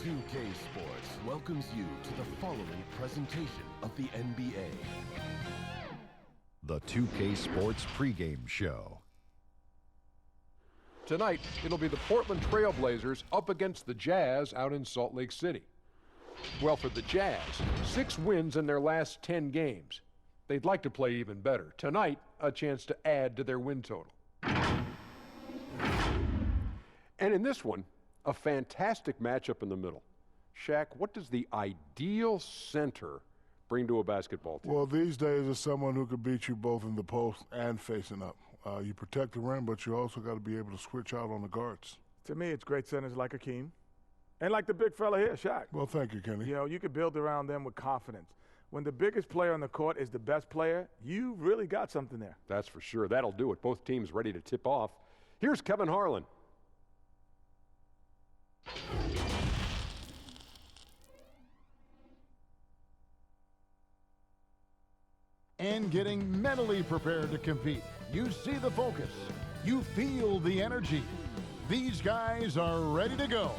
2K Sports welcomes you to the following presentation of the NBA. The 2K Sports pregame show. Tonight, it'll be the Portland Trailblazers up against the Jazz out in Salt Lake City. Well, for the Jazz, 6 wins in their last 10 games. They'd like to play even better. Tonight, a chance to add to their win total. And in this one, a fantastic matchup in the middle. Shaq, what does the ideal center bring to a basketball team? Well, these days, it's someone who could beat you both in the post and facing up. You protect the rim, but you also got to be able to switch out on the guards. To me, it's great centers like Akeem. And like the big fella here, Shaq. Well, thank you, Kenny. You know, you can build around them with confidence. When the biggest player on the court is the best player, you really got something there. That's for sure. That'll do it. Both teams ready to tip off. Here's Kevin Harlan. And getting mentally prepared to compete. You see the focus. You feel the energy. These guys are ready to go.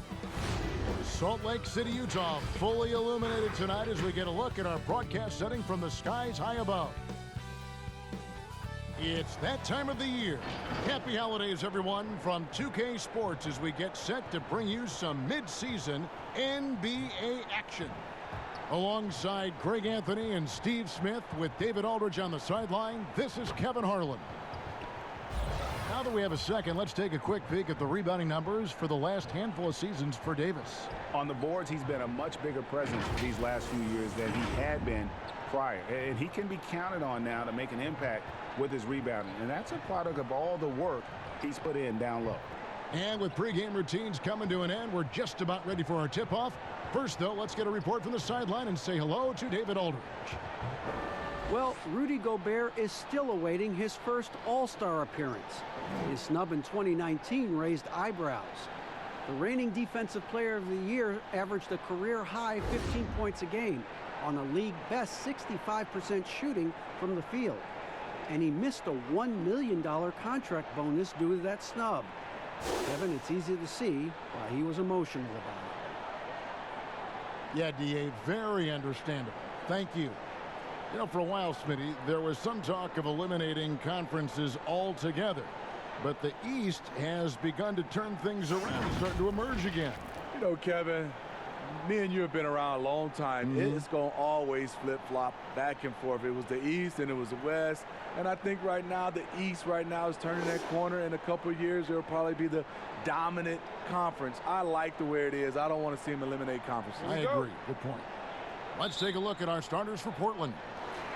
Salt Lake City, Utah, fully illuminated tonight as we get a look at our broadcast setting from the skies high above. It's that time of the year. Happy holidays, everyone, from 2K Sports as we get set to bring you some mid-season NBA action. Alongside Greg Anthony and Steve Smith with David Aldridge on the sideline, this is Kevin Harlan. Now that we have a second, let's take a quick peek at the rebounding numbers for the last handful of seasons for Davis. On the boards, he's been a much bigger presence these last few years than he had been prior. And he can be counted on now to make an impact with his rebounding. And that's a product of all the work he's put in down low. And with pregame routines coming to an end, we're just about ready for our tip-off. First, though, let's get a report from the sideline and say hello to David Aldridge. Well, Rudy Gobert is still awaiting his first All-Star appearance. His snub in 2019 raised eyebrows. The reigning Defensive Player of the Year averaged a career-high 15 points a game on a league-best 65% shooting from the field. And he missed a $1 million contract bonus due to that snub. Kevin, it's easy to see why he was emotional about it. Yeah, D.A., very understandable. Thank you. You know, for a while, Smitty, there was some talk of eliminating conferences altogether. But the East has begun to turn things around and starting to emerge again. You know, Kevin, me and you have been around a long time. It's going to always flip-flop back and forth. It was the East and it was the West. And I think right now the East right now is turning that corner. In a couple of years, it will probably be the dominant conference. I like the way it is. I don't want to see them eliminate conferences. I agree. Good point. Let's take a look at our starters for Portland.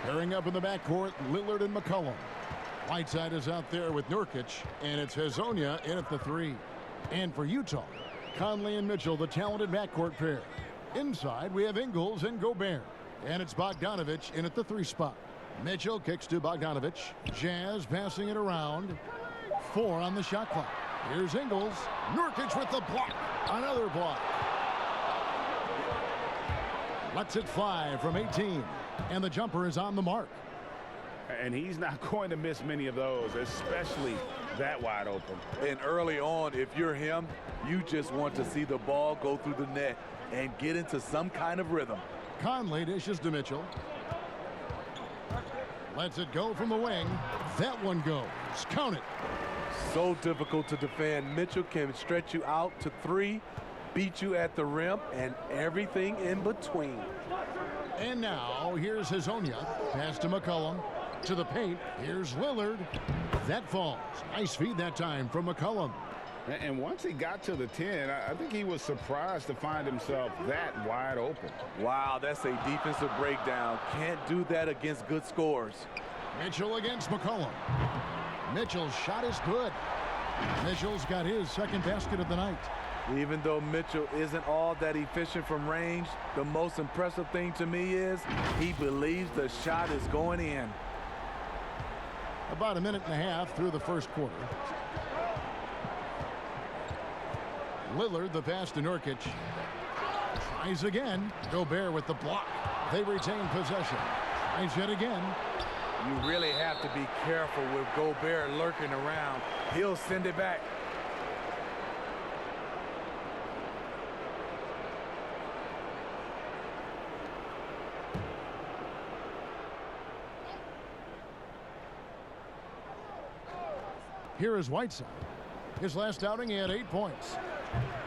Pairing up in the backcourt, Lillard and McCollum. Whiteside is out there with Nurkic, and it's Hezonja in at the 3. And for Utah, Conley and Mitchell, the talented backcourt pair. Inside, we have Ingles and Gobert. And it's Bogdanovich in at the 3 spot. Mitchell kicks to Bogdanovich. Jazz passing it around. 4 on the shot clock. Here's Ingles. Nurkic with the block. Another block. Lets it fly from 18. And the jumper is on the mark. And he's not going to miss many of those, especially that wide open. And early on, if you're him, you just want to see the ball go through the net and get into some kind of rhythm. Conley dishes to Mitchell. Lets it go from the wing. That one goes. Count it. So difficult to defend. Mitchell can stretch you out to 3, beat you at the rim, and everything in between. And now, here's Hezonja. Pass to McCollum. To the paint. Here's Lillard. That falls. Nice feed that time from McCollum. And once he got to the 10, I think he was surprised to find himself that wide open. Wow, that's a defensive breakdown. Can't do that against good scores. Mitchell against McCollum. Mitchell's shot is good. Mitchell's got his second basket of the night. Even though Mitchell isn't all that efficient from range, the most impressive thing to me is he believes the shot is going in. About a minute and a half through the first quarter. Lillard, the pass to Nurkic. Tries again. Gobert with the block. They retain possession. Tries yet again. You really have to be careful with Gobert lurking around. He'll send it back. Here is Whiteside. His last outing, he had 8 points.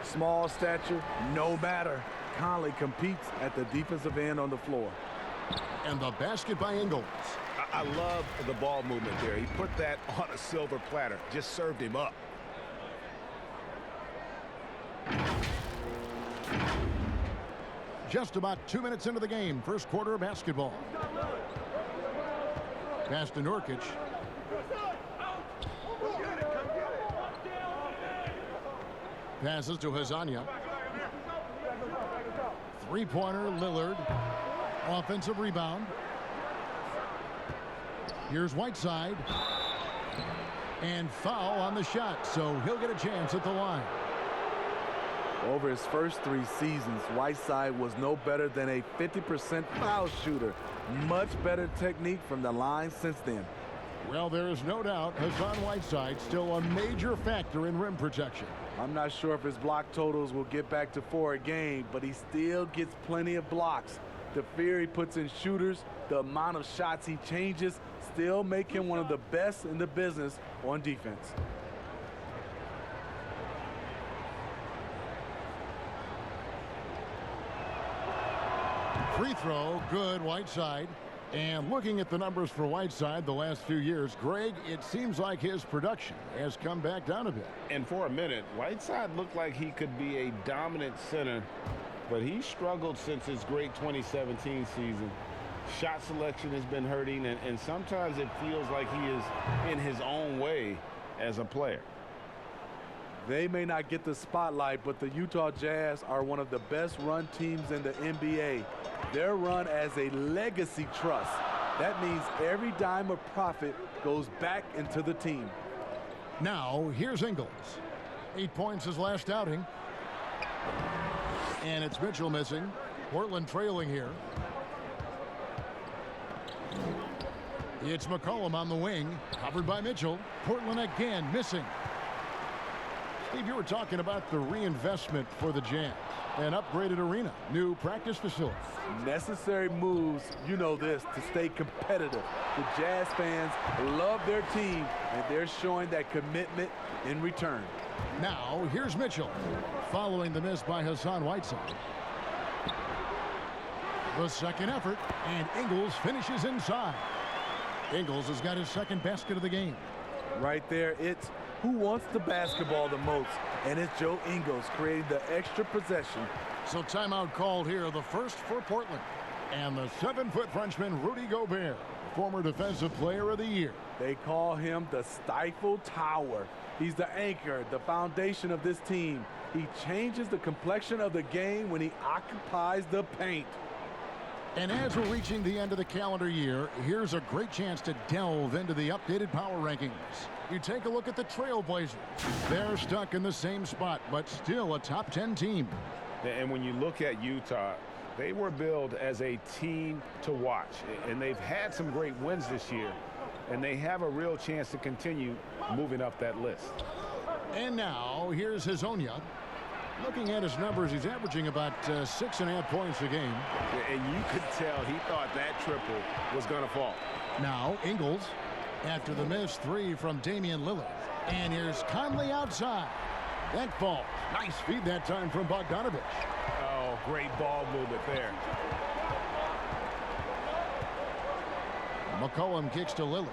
Small stature, no matter. Conley competes at the defensive end on the floor. And the basket by Ingles. I love the ball movement there. He put that on a silver platter. Just served him up. Just about 2 minutes into the game. First quarter of basketball. Pass to Nurkic. Passes to Hezonja. Three-pointer, Lillard. Offensive rebound. Here's Whiteside. And foul on the shot, so he'll get a chance at the line. Over his first 3 seasons, Whiteside was no better than a 50% foul shooter. Much better technique from the line since then. Well, there is no doubt Hassan Whiteside still a major factor in rim protection. I'm not sure if his block totals will get back to 4 a game, but he still gets plenty of blocks. The fear he puts in shooters, the amount of shots he changes, still make him one of the best in the business on defense. Free throw, good, Whiteside. And looking at the numbers for Whiteside the last few years, Greg, it seems like his production has come back down a bit. And for a minute, Whiteside looked like he could be a dominant center, but he struggled since his great 2017 season. Shot selection has been hurting, and sometimes it feels like he is in his own way as a player. They may not get the spotlight, but the Utah Jazz are one of the best run teams in the NBA. They're run as a legacy trust. That means every dime of profit goes back into the team. Now, here's Ingles. 8 points his last outing. And it's Mitchell missing. Portland trailing here. It's McCollum on the wing, covered by Mitchell. Portland again missing. Steve, you were talking about the reinvestment for the Jazz. An upgraded arena, new practice facility. Necessary moves, you know this, to stay competitive. The Jazz fans love their team, and they're showing that commitment in return. Now, here's Mitchell, following the miss by Hassan Whiteside. The second effort, and Ingles finishes inside. Ingles has got his second basket of the game. Right there, it's who wants the basketball the most, and it's Joe Ingles creating the extra possession. So timeout called here, the first for Portland. And the 7-foot Frenchman, Rudy Gobert, former Defensive Player of the Year. They call him the Stifle Tower. He's the anchor, the foundation of this team. He changes the complexion of the game when he occupies the paint. And as we're reaching the end of the calendar year, here's a great chance to delve into the updated power rankings. You take a look at the Trailblazers. They're stuck in the same spot, but still a top 10 team. And when you look at Utah, they were billed as a team to watch. And they've had some great wins this year. And they have a real chance to continue moving up that list. And now, here's Hezonja. Looking at his numbers, he's averaging about 6.5 points a game. And you could tell he thought that triple was going to fall. Now, Ingles, after the missed 3 from Damian Lillard. And here's Conley outside. That falls. Nice feed that time from Bogdanovich. Oh, great ball movement there. McCollum kicks to Lillard.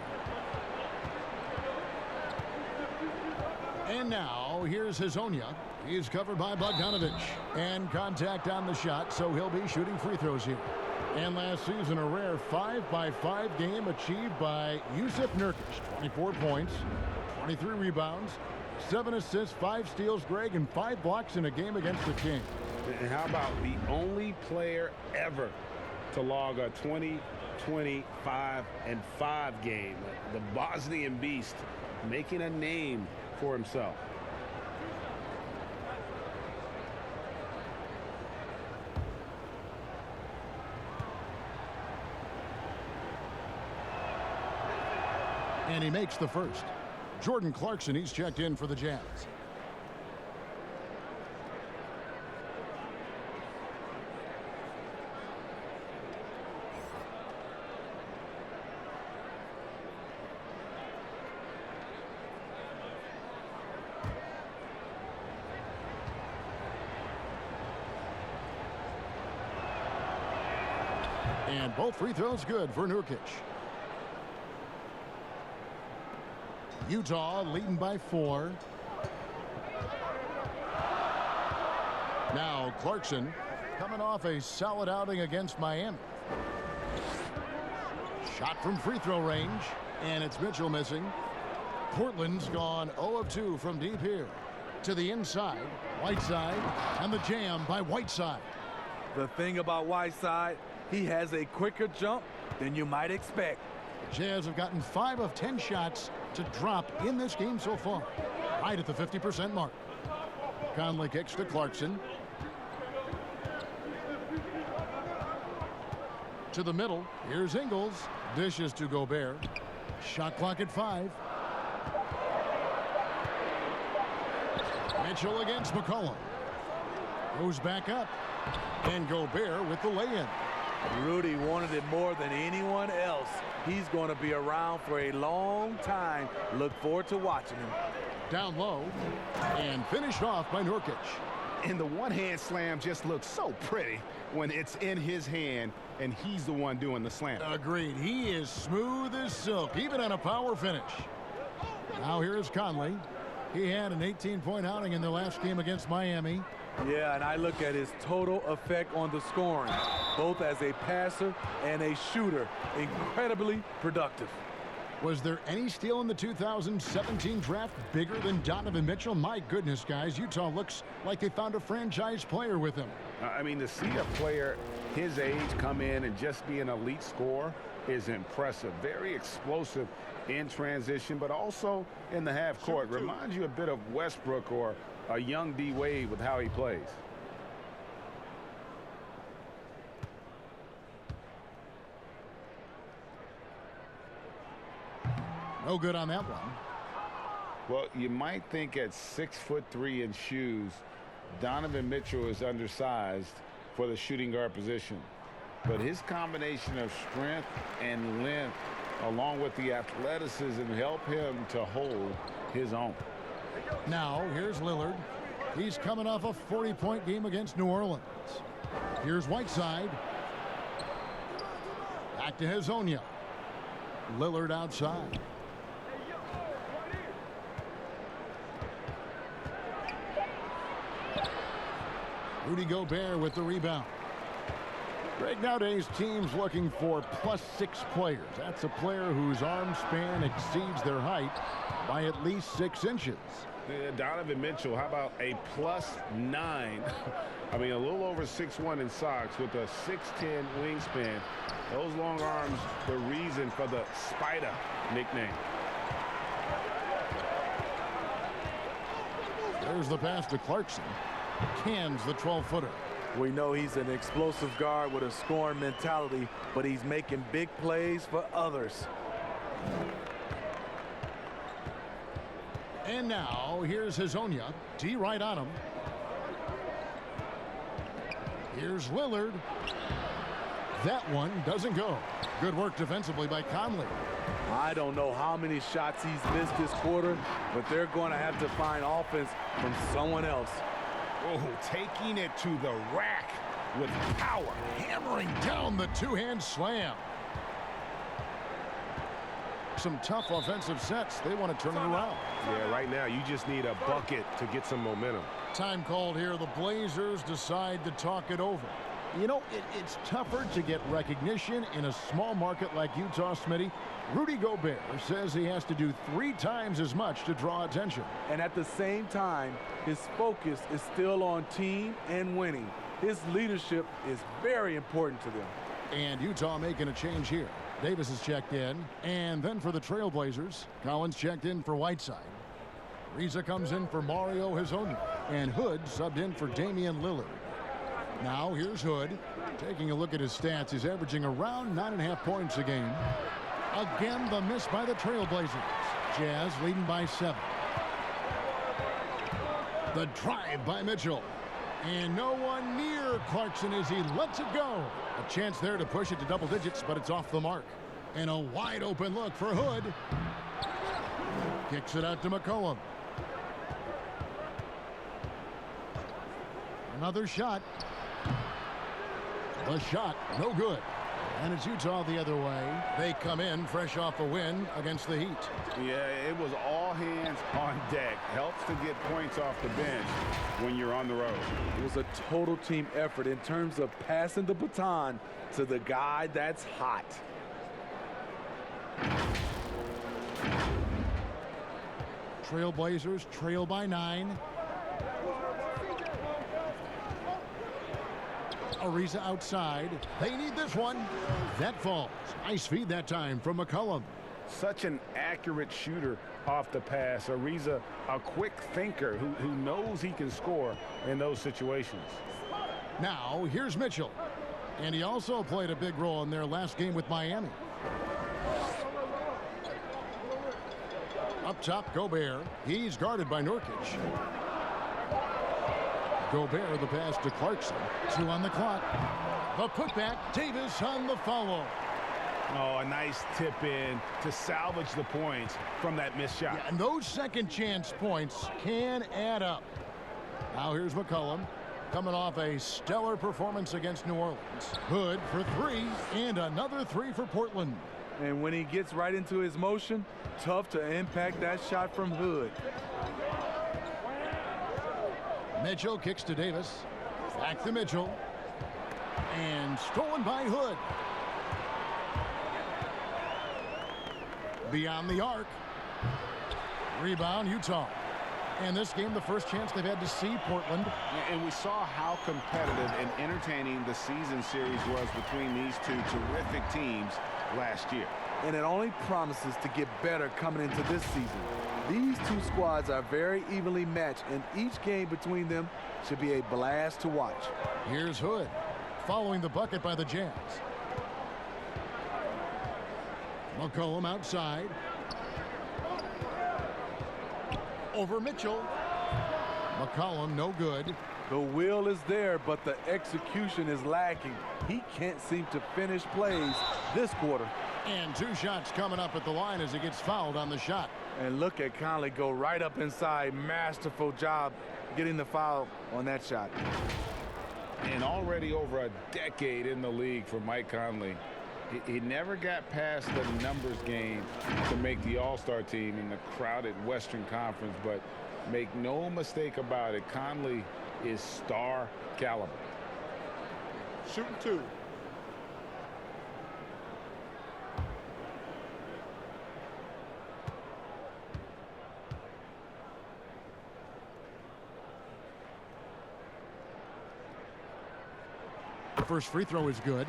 And now, here's Hezonja. He's covered by Bogdanovich. And contact on the shot, so he'll be shooting free throws here. And last season, a rare 5-by-5 game achieved by Jusuf Nurkic. 24 points, 23 rebounds, 7 assists, 5 steals, Greg, and 5 blocks in a game against the Kings. And how about the only player ever to log a 20, 25, and 5 game? The Bosnian Beast making a name for himself. And he makes the first. Jordan Clarkson, he's checked in for the Jazz. And both free throws good for Nurkic. Utah leading by 4. Now Clarkson coming off a solid outing against Miami. Shot from free throw range, and it's Mitchell missing. Portland's gone 0 of 2 from deep here. To the inside, Whiteside, and the jam by Whiteside. The thing about Whiteside, he has a quicker jump than you might expect. The Jazz have gotten 5 of 10 shots to drop in this game so far, right at the 50% mark. Conley kicks to Clarkson. To the middle, here's Ingles. Dishes to Gobert. Shot clock at 5. Mitchell against McCollum. Goes back up. And Gobert with the lay-in. Rudy wanted it more than anyone else. He's going to be around for a long time. Look forward to watching him. Down low. And finished off by Nurkic. And the one-hand slam just looks so pretty when it's in his hand and he's the one doing the slam. Agreed. He is smooth as silk, even on a power finish. Now here is Conley. He had an 18-point outing in their last game against Miami. Yeah, and I look at his total effect on the scoring, both as a passer and a shooter. Incredibly productive. Was there any steal in the 2017 draft bigger than Donovan Mitchell? My goodness, guys, Utah looks like they found a franchise player with him. I mean, to see a player his age come in and just be an elite scorer is impressive. Very explosive in transition, but also in the half court. Reminds you a bit of Westbrook or a young D Wade with how he plays. No good on that one. Well, you might think at 6'3" in shoes, Donovan Mitchell is undersized for the shooting guard position. But his combination of strength and length, along with the athleticism, help him to hold his own. Now, here's Lillard. He's coming off a 40-point game against New Orleans. Here's Whiteside. Back to Hazonia. Lillard outside. Rudy Gobert with the rebound. Greg, nowadays teams looking for +6 players. That's a player whose arm span exceeds their height by at least 6 inches. Donovan Mitchell, how about a +9? I mean, a little over 6'1" in socks with a 6'10" wingspan. Those long arms, the reason for the Spider nickname. There's the pass to Clarkson. Cans the 12-footer. We know he's an explosive guard with a scoring mentality, but he's making big plays for others. And now, here's Hazonia. D right on him. Here's Lillard. That one doesn't go. Good work defensively by Conley. I don't know how many shots he's missed this quarter, but they're going to have to find offense from someone else. Oh, taking it to the rack with power. Hammering down the two-hand slam. Some tough offensive sets. They want to turn it around. Yeah, right now you just need a bucket to get some momentum. Time called here. The Blazers decide to talk it over. You know, it's tougher to get recognition in a small market like Utah, Smitty. Rudy Gobert says he has to do 3 times as much to draw attention. And at the same time, his focus is still on team and winning. His leadership is very important to them. And Utah making a change here. Davis is checked in. And then for the Trailblazers, Collins checked in for Whiteside. Reza comes in for Mario Hazonia. And Hood subbed in for Damian Lillard. Now here's Hood. Taking a look at his stats, he's averaging around 9.5 points a game. Again, the miss by the Trailblazers. Jazz leading by 7. The drive by Mitchell. And no one near Clarkson as he lets it go. A chance there to push it to double digits, but it's off the mark. And a wide open look for Hood. Kicks it out to McCollum. Another shot. The shot, no good. And it's Utah the other way. They come in fresh off a win against the Heat. Yeah, it was all hands on deck. Helps to get points off the bench when you're on the road. It was a total team effort in terms of passing the baton to the guy that's hot. Trailblazers trail by 9. Ariza outside. They need this one. That falls. Nice feed that time from McCollum. Such an accurate shooter off the pass. Ariza, a quick thinker who knows he can score in those situations. Now, here's Mitchell. And he also played a big role in their last game with Miami. Up top, Gobert. He's guarded by Nurkic. Gobert, the pass to Clarkson. 2 on the clock. The putback, Davis on the follow. Oh, a nice tip in to salvage the points from that missed shot. Yeah, and those second chance points can add up. Now here's McCollum coming off a stellar performance against New Orleans. Hood for 3 and another 3 for Portland. And when he gets right into his motion, tough to impact that shot from Hood. Mitchell kicks to Davis. Back to Mitchell. And stolen by Hood. Beyond the arc. Rebound, Utah. And this game, the first chance they've had to see Portland. And we saw how competitive and entertaining the season series was between these two terrific teams last year. And it only promises to get better coming into this season. These two squads are very evenly matched, and each game between them should be a blast to watch. Here's Hood, following the bucket by the Jazz. McCollum outside. Over Mitchell. McCollum, no good. The will is there, but the execution is lacking. He can't seem to finish plays this quarter. And 2 shots coming up at the line as he gets fouled on the shot. And look at Conley go right up inside. Masterful job getting the foul on that shot. And already over a decade in the league for Mike Conley. He never got past the numbers game to make the All-Star team in the crowded Western Conference, but make no mistake about it, Conley is star caliber. Shooting 2. The first free throw is good.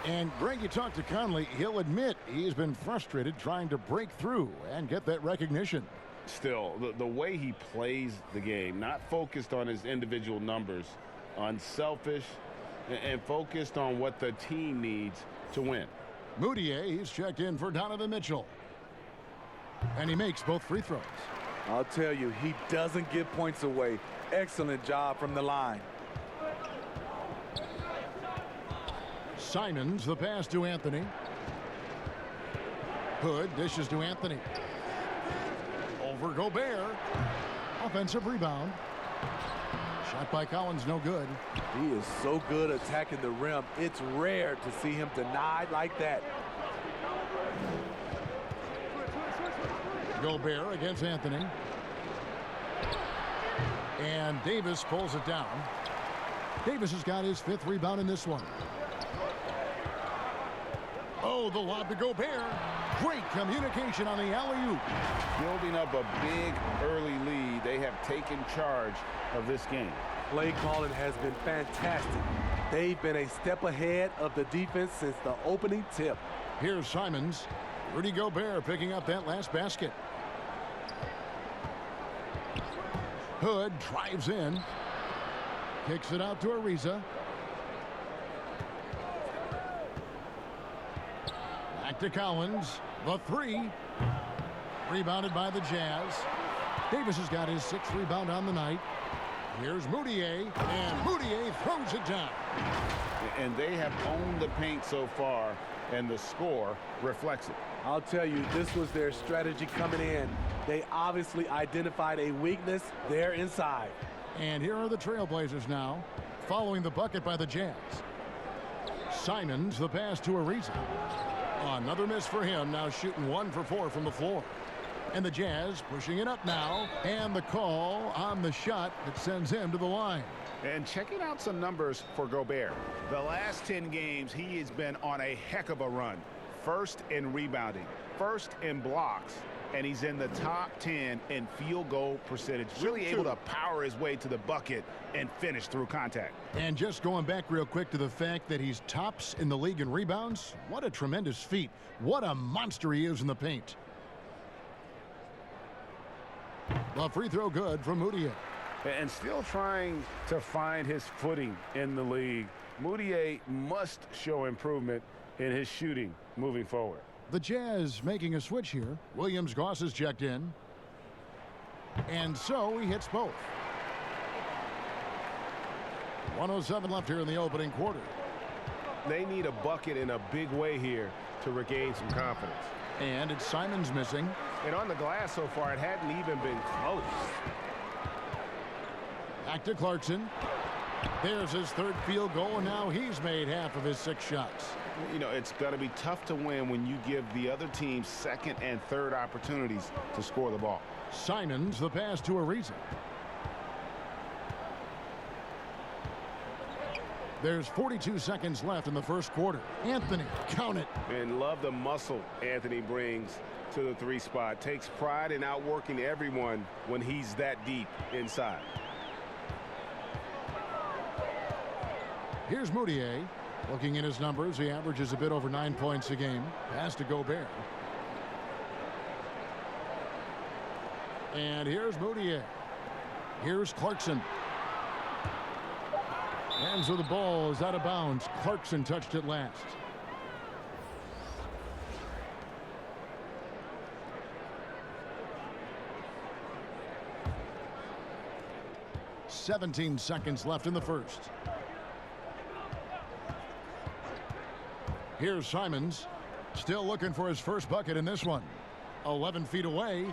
And Greg, you talked to Conley, he'll admit he's been frustrated trying to break through and get that recognition. Still, the way he plays the game, not focused on his individual numbers, unselfish, and focused on what the team needs to win. Moutier, he's checked in for Donovan Mitchell. And he makes both free throws. I'll tell you, he doesn't give points away. Excellent job from the line. Simons, the pass to Anthony. Hood dishes to Anthony. Over Gobert. Offensive rebound. Shot by Collins, no good. He is so good attacking the rim. It's rare to see him denied like that. Gobert against Anthony. And Davis pulls it down. Davis has got his 5th rebound in this one. Oh, the lob to Gobert. Great communication on the alley-oop. Building up a big early lead, they have taken charge of this game. Play calling has been fantastic. They've been a step ahead of the defense since the opening tip. Here's Simons. Rudy Gobert picking up that last basket. Hood drives in. Kicks it out to Ariza. Back to Collins. The 3. Rebounded by the Jazz. Davis has got his 6th rebound on the night. Here's Moutier. And Moutier throws it down. And they have owned the paint so far, and the score reflects it. I'll tell you, this was their strategy coming in. They obviously identified a weakness there inside. And here are the Trailblazers now, following the bucket by the Jazz. Simons, the pass to Ariza. Another miss for him, now shooting 1 for 4 from the floor. And the Jazz pushing it up now, and the call on the shot that sends him to the line. And checking out some numbers for Gobert. The last 10 games, he has been on a heck of a run. First in rebounding, first in blocks, and he's in the top 10 in field goal percentage. Really able to power his way to the bucket and finish through contact. And just going back real quick to the fact that he's tops in the league in rebounds, what a tremendous feat. What a monster he is in the paint. The free throw good from Moutier. And still trying to find his footing in the league. Moutier must show improvement in his shooting moving forward. The Jazz making a switch here. Williams-Goss is checked in. And so he hits both. 1:07 left here in the opening quarter. They need a bucket in a big way here to regain some confidence. And it's Simons missing. And on the glass so far, it hadn't even been close. Back to Clarkson. There's his third field goal, and now he's made half of his 6 shots. You know, it's going to be tough to win when you give the other team second and third opportunities to score the ball. Simons, the pass to Ariza. There's 42 seconds left in the first quarter. Anthony, count it. And love the muscle Anthony brings to the 3 spot. Takes pride in outworking everyone when he's that deep inside. Here's Moutier. Looking at his numbers, he averages a bit over 9 points a game. Pass to Gobert. And here's Moutier. Here's Clarkson. And so the ball is out of bounds. Clarkson touched it last. "17 seconds left in the first. Here's Simons. Still looking for his first bucket in this one. 11 feet away.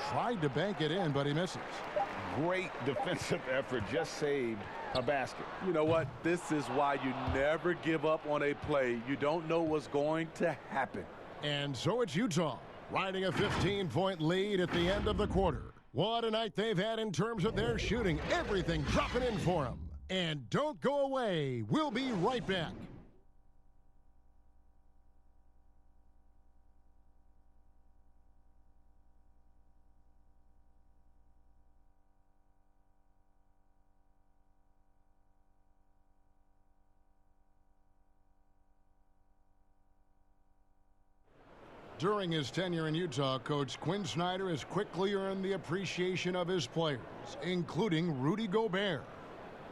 Tried to bank it in, but he misses. Great defensive effort. Just saved a basket. You know what? This is why you never give up on a play. You don't know what's going to happen. And so it's Utah, riding a 15-point lead at the end of the quarter. What a night they've had in terms of their shooting. Everything dropping in for them. And don't go away. We'll be right back. During his tenure in Utah, Coach Quinn Snyder has quickly earned the appreciation of his players, including Rudy Gobert.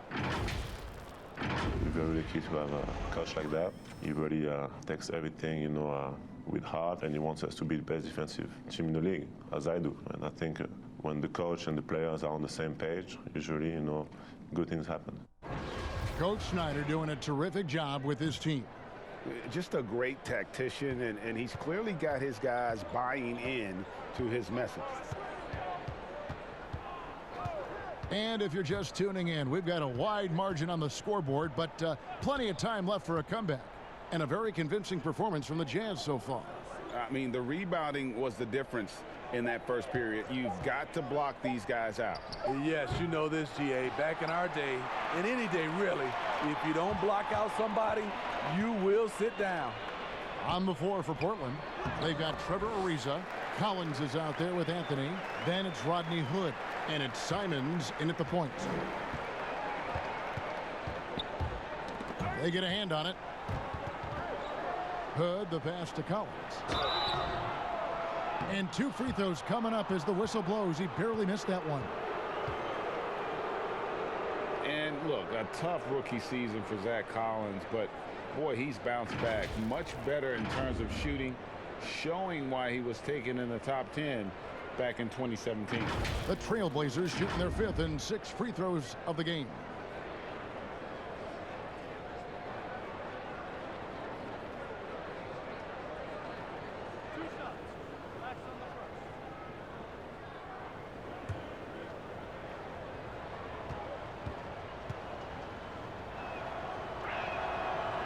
We're very lucky to have a coach like that. He really takes everything, with heart, and he wants us to be the best defensive team in the league, as I do. And I think when the coach and the players are on the same page, usually, good things happen. Coach Snyder doing a terrific job with his team. Just a great tactician, and he's clearly got his guys buying in to his message. And if you're just tuning in, we've got a wide margin on the scoreboard, but plenty of time left for a comeback. And a very convincing performance from the Jazz so far. I mean, the rebounding was the difference in that first period. You've got to block these guys out. Yes, you know this, GA. Back in our day, and any day really, if you don't block out somebody, you will sit down. On the floor for Portland, they've got Trevor Ariza. Collins is out there with Anthony. Then it's Rodney Hood. And it's Simons in at the point. They get a hand on it. Hood, the pass to Collins. And 2 free throws coming up as the whistle blows. He barely missed that one. And look, a tough rookie season for Zach Collins, but boy, he's bounced back much better in terms of shooting, showing why he was taken in the top 10 back in 2017. The Trailblazers shooting their 5th and 6th free throws of the game.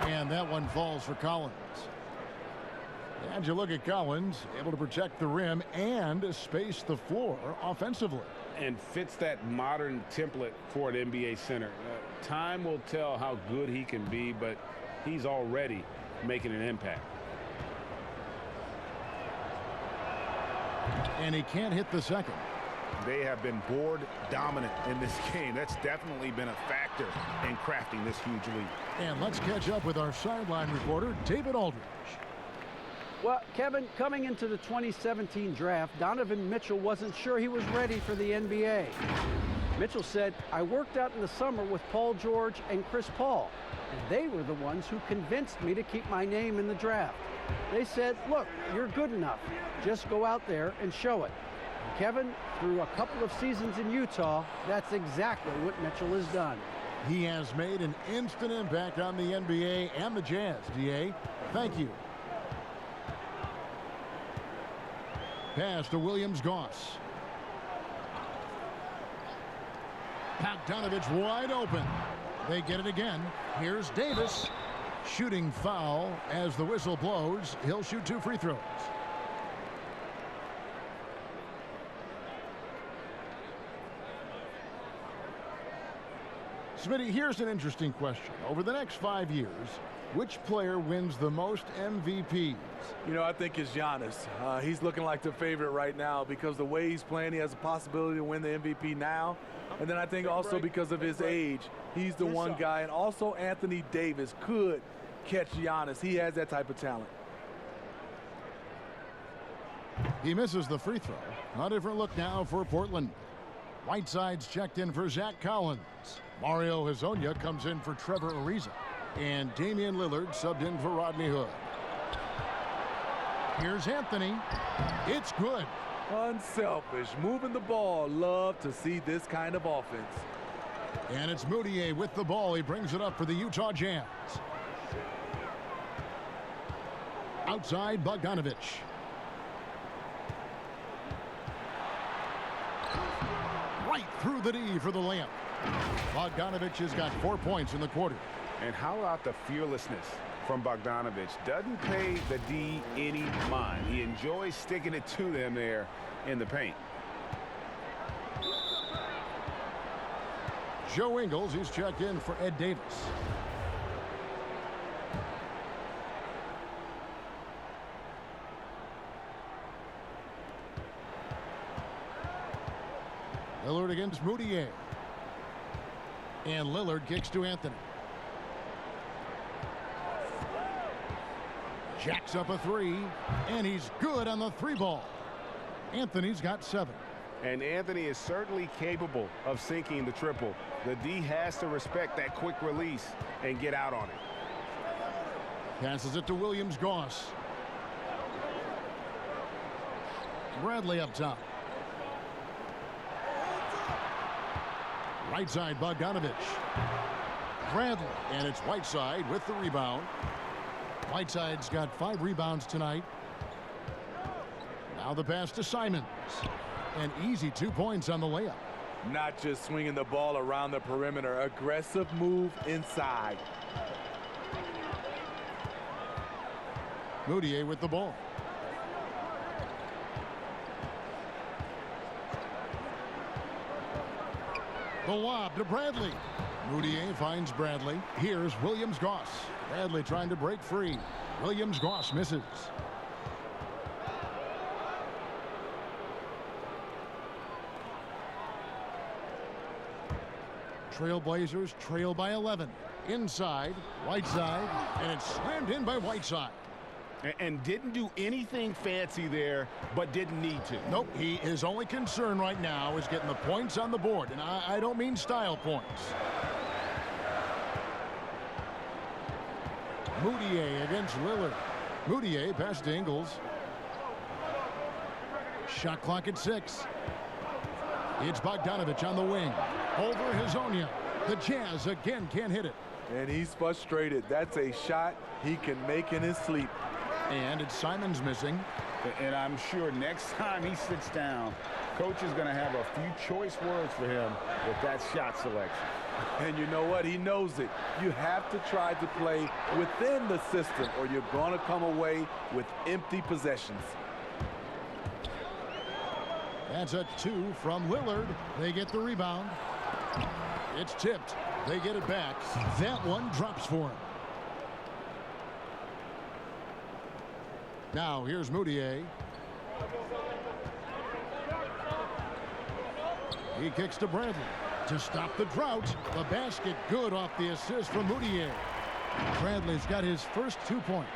And that one falls for Collins. And you look at Collins, able to protect the rim and space the floor offensively. And fits that modern template for an NBA center. Time will tell how good he can be, but he's already making an impact. And he can't hit the second. They have been board dominant in this game. That's definitely been a factor in crafting this huge lead. And let's catch up with our sideline reporter, David Aldridge. Well, Kevin, coming into the 2017 draft, Donovan Mitchell wasn't sure he was ready for the NBA. Mitchell said, "I worked out in the summer with Paul George and Chris Paul, and they were the ones who convinced me to keep my name in the draft. They said, look, you're good enough. Just go out there and show it." And Kevin, through a couple of seasons in Utah, that's exactly what Mitchell has done. He has made an instant impact on the NBA and the Jazz. DA, thank you. Pass to Williams-Goss. Bogdanovich wide open. They get it again. Here's Davis. Shooting foul as the whistle blows. He'll shoot 2 free throws. Smitty, here's an interesting question. Over the next 5 years, which player wins the most MVPs? You know, I think it's Giannis. He's looking like the favorite right now because the way he's playing, he has a possibility to win the MVP now. And then I think also because of his age, he's the one guy. And also Anthony Davis could catch Giannis. He has that type of talent. He misses the free throw. A different look now for Portland. Whiteside's checked in for Zach Collins. Mario Hezonja comes in for Trevor Ariza. And Damian Lillard subbed in for Rodney Hood. Here's Anthony. It's good. Unselfish, moving the ball. Love to see this kind of offense. And it's Moutier with the ball. He brings it up for the Utah Jazz. Outside, Bogdanovich. Right through the D for the layup. Bogdanovich has got 4 points in the quarter. And how about the fearlessness from Bogdanovich? Doesn't pay the D any mind. He enjoys sticking it to them there in the paint. Joe Ingles, he's checked in for Ed Davis. Lillard against Moutier. And Lillard kicks to Anthony. Jacks up a 3, and he's good on the 3 ball. Anthony's got 7. And Anthony is certainly capable of sinking the triple. The D has to respect that quick release and get out on it. Passes it to Williams-Goss. Bradley up top. Right side, Bogdanovich. Bradley, and it's Whiteside with the rebound. Whiteside's got 5 rebounds tonight. Now the pass to Simons. An easy 2 points on the layup. Not just swinging the ball around the perimeter. Aggressive move inside. Moutier with the ball. The lob to Bradley. Moutier finds Bradley. Here's Williams-Goss. Bradley trying to break free. Williams-Goss misses. Trailblazers trail by 11. Inside, Whiteside, and it's slammed in by Whiteside. And didn't do anything fancy there, but didn't need to. Nope, his only concern right now is getting the points on the board, and I don't mean style points. Moutier against Lillard. Moutier past to Ingles. Shot clock at 6. It's Bogdanovich on the wing. Over Hezonja. The Jazz again can't hit it. And he's frustrated. That's a shot he can make in his sleep. And it's Simons missing. And I'm sure next time he sits down, coach is going to have a few choice words for him with that shot selection. And you know what? He knows it. You have to try to play within the system or you're going to come away with empty possessions. That's a 2 from Lillard. They get the rebound. It's tipped. They get it back. That one drops for him. Now here's Moutier. He kicks to Bradley to stop the drought. The basket good off the assist from Moutier. Bradley's got his first 2 points.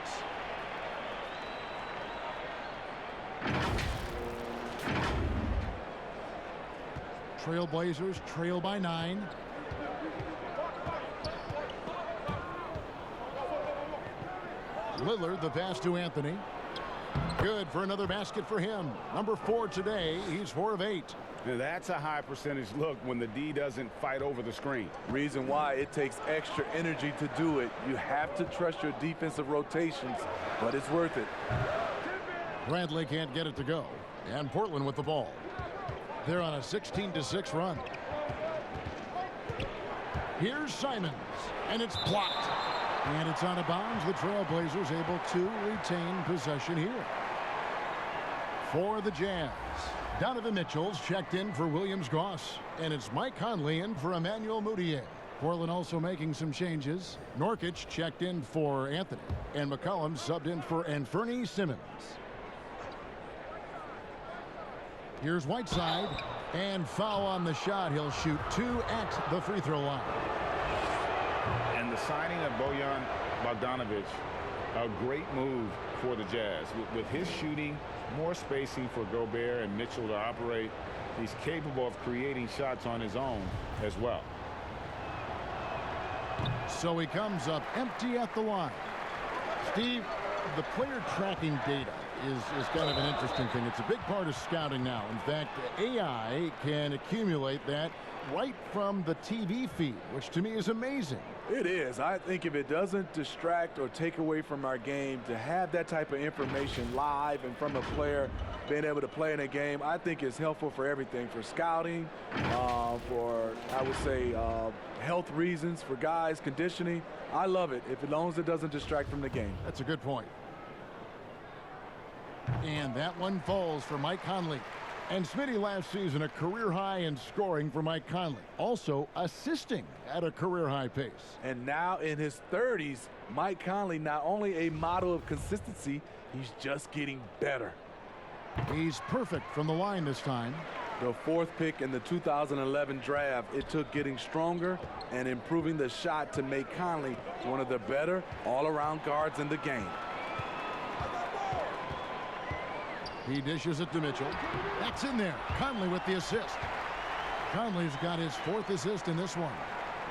Trailblazers trail by 9. Lillard, the pass to Anthony. Good for another basket for him. Number 4 today. He's 4 of 8. Now that's a high percentage look when the D doesn't fight over the screen. Reason why it takes extra energy to do it. You have to trust your defensive rotations, but it's worth it. Bradley can't get it to go. And Portland with the ball. They're on a 16-6 run. Here's Simons, and it's blocked. And it's out of bounds. The Trailblazers able to retain possession here. For the Jazz, Donovan Mitchell's checked in for Williams-Goss. And it's Mike Conley in for Emmanuel Moutier. Portland also making some changes. Nurkic checked in for Anthony. And McCollum subbed in for Anthony Simmons. Here's Whiteside. And foul on the shot. He'll shoot 2 at the free throw line. And the signing of Bojan Bogdanovic, a great move for the Jazz. With his shooting, more spacing for Gobert and Mitchell to operate, he's capable of creating shots on his own as well. So he comes up empty at the line. Steve, the player tracking data is kind of an interesting thing. It's a big part of scouting now. In fact, AI can accumulate that right from the TV feed, which to me is amazing. It is. I think if it doesn't distract or take away from our game, to have that type of information live and from a player being able to play in a game, I think is helpful for everything, for scouting, for, I would say, health reasons, for guys, conditioning. I love it, as long as it doesn't distract from the game. That's a good point. And that one falls for Mike Conley. And Smitty last season a career high in scoring for Mike Conley. Also assisting at a career high pace. And now in his 30s, Mike Conley not only a model of consistency, he's just getting better. He's perfect from the line this time. The 4th pick in the 2011 draft, it took getting stronger and improving the shot to make Conley one of the better all-around guards in the game. He dishes it to Mitchell. That's in there. Conley with the assist. Conley's got his 4th assist in this one.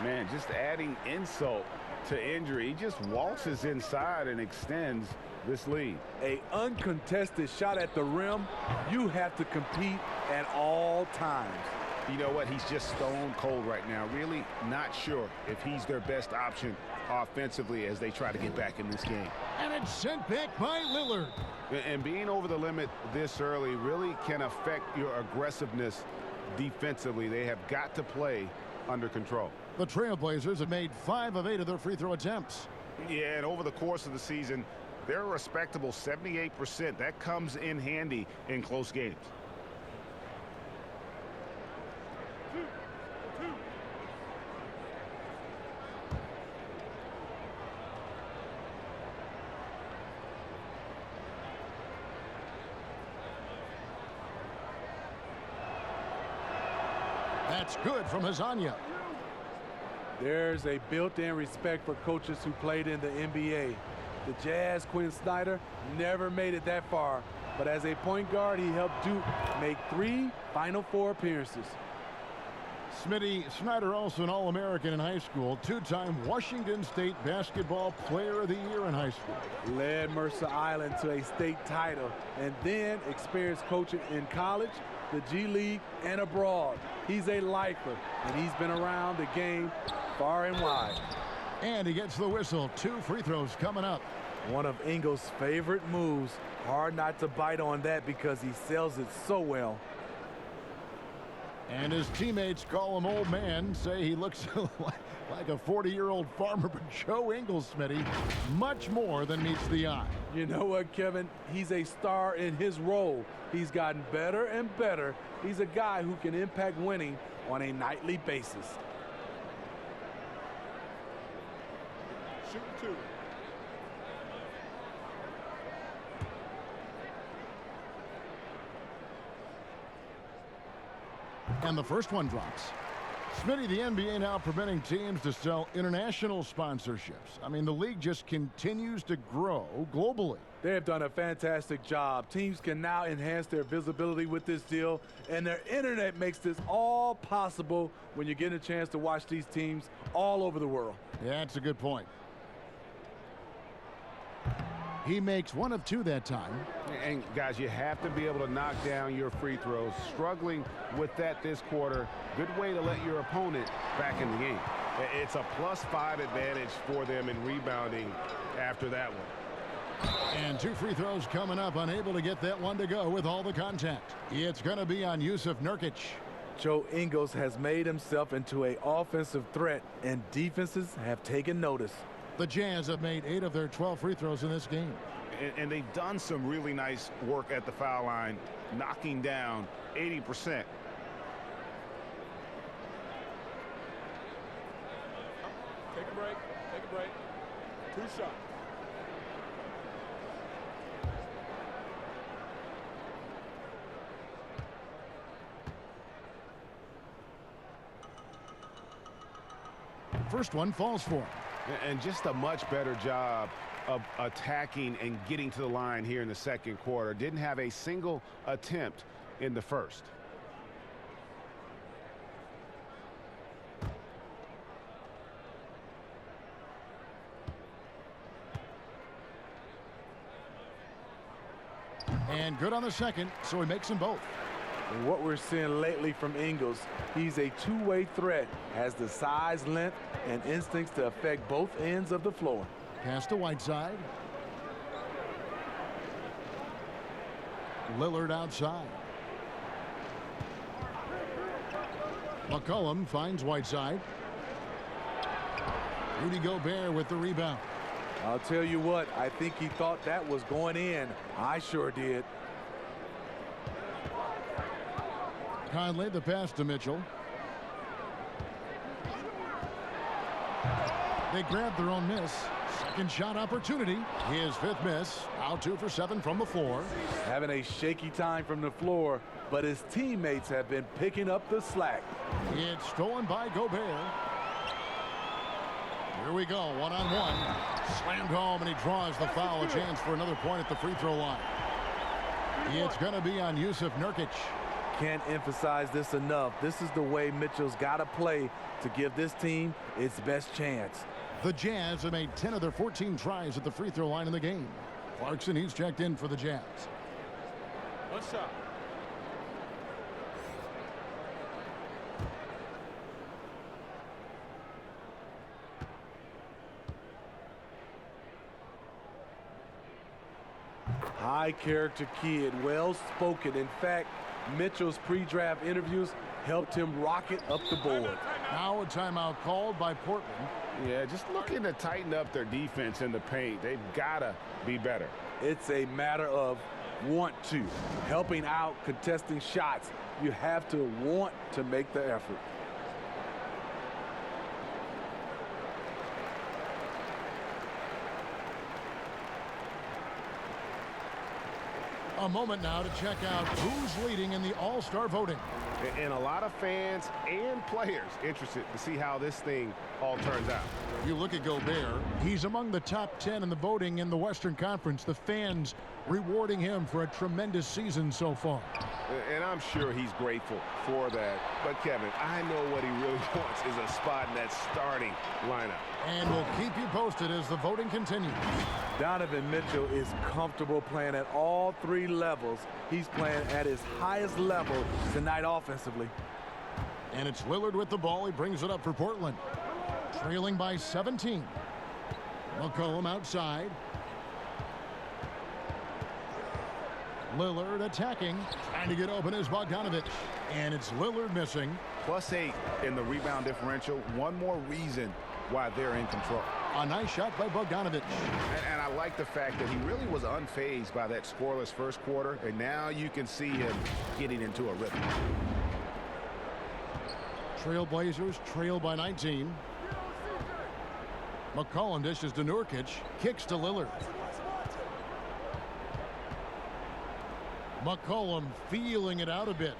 Man, just adding insult to injury. He just waltzes inside and extends this lead. A uncontested shot at the rim. You have to compete at all times. You know what? He's just stone cold right now. Really not sure if he's their best option offensively as they try to get back in this game. And it's sent back by Lillard. And being over the limit this early really can affect your aggressiveness defensively. They have got to play under control. The Trailblazers have made 5 of 8 of their free throw attempts. Yeah, and over the course of the season, they're a respectable 78%. That comes in handy in close games. That's good from Hazanya. There's a built-in respect for coaches who played in the NBA. The Jazz, Quinn Snyder, never made it that far. But as a point guard, he helped Duke make 3 Final Four appearances. Smitty, Snyder also an All-American in high school, 2-time Washington State Basketball Player of the Year in high school. Led Mercer Island to a state title and then experienced coaching in college, the G League, and abroad. He's a lifer, and he's been around the game far and wide. And he gets the whistle. 2 free throws coming up. One of Ingles' favorite moves. Hard not to bite on that because he sells it so well. And his teammates call him old man, say he looks like a 40-year-old farmer, but Joe Ingles, Smitty, much more than meets the eye. You know what, Kevin? He's a star in his role. He's gotten better and better. He's a guy who can impact winning on a nightly basis. Shooting two. And the first one drops. Smitty, the NBA now permitting teams to sell international sponsorships. I mean, the league just continues to grow globally. They have done a fantastic job. Teams can now enhance their visibility with this deal, and their internet makes this all possible when you get a chance to watch these teams all over the world. Yeah, that's a good point. He makes one of two that time. And guys, you have to be able to knock down your free throws. Struggling with that this quarter. Good way to let your opponent back in the game. It's a +5 advantage for them in rebounding after that one. And two free throws coming up, unable to get that one to go with all the contact. It's going to be on Yusuf Nurkic. Joe Ingles has made himself into an offensive threat, and defenses have taken notice. The Jazz have made 8 of their 12 free throws in this game. And they've done some really nice work at the foul line, knocking down 80%. Take a break. Take a break. 2 shots. First one falls for him. And just a much better job of attacking and getting to the line here in the second quarter. Didn't have a single attempt in the first. And good on the second, so he makes them both. And what we're seeing lately from Ingles, he's a two-way threat, has the size, length, and instincts to affect both ends of the floor. Pass to Whiteside. Lillard outside. McCollum finds Whiteside. Rudy Gobert with the rebound. I'll tell you what, I think he thought that was going in. I sure did. Conley, the pass to Mitchell. They grab their own miss. Second shot opportunity. His 5th miss. Now 2 for 7 from the floor. Having a shaky time from the floor, but his teammates have been picking up the slack. It's stolen by Gobert. Here we go, one-on-one. Slammed home, and he draws the foul. A chance for another point at the free throw line. It's going to be on Yusuf Nurkic. Can't emphasize this enough. This is the way Mitchell's got to play to give this team its best chance. The Jazz have made 10 of their 14 tries at the free throw line in the game. Clarkson, he's checked in for the Jazz. One shot. High character kid, well spoken. In fact, Mitchell's pre-draft interviews helped him rocket up the board. Now a timeout called by Portland. Yeah, just looking to tighten up their defense in the paint. They've got to be better. It's a matter of want to. Helping out, contesting shots. You have to want to make the effort. A moment now to check out who's leading in the All-Star voting. And a lot of fans and players interested to see how this thing all turns out. You look at Gobert, he's among the top 10 in the voting in the Western Conference. The fans rewarding him for a tremendous season so far. And I'm sure he's grateful for that. But, Kevin, I know what he really wants is a spot in that starting lineup. And we'll keep you posted as the voting continues. Donovan Mitchell is comfortable playing at all 3 levels. He's playing at his highest level tonight offensively. And it's Lillard with the ball. He brings it up for Portland. Trailing by 17. McCollum outside. Lillard attacking. Trying to get open is Bogdanovich. And it's Lillard missing. +8 in the rebound differential. One more reason why they're in control. A nice shot by Bogdanovich. And I like the fact that he really was unfazed by that scoreless first quarter. And now you can see him getting into a rhythm. Trailblazers trail by 19. McCollum dishes to Nurkic. Kicks to Lillard. McCollum feeling it out a bit.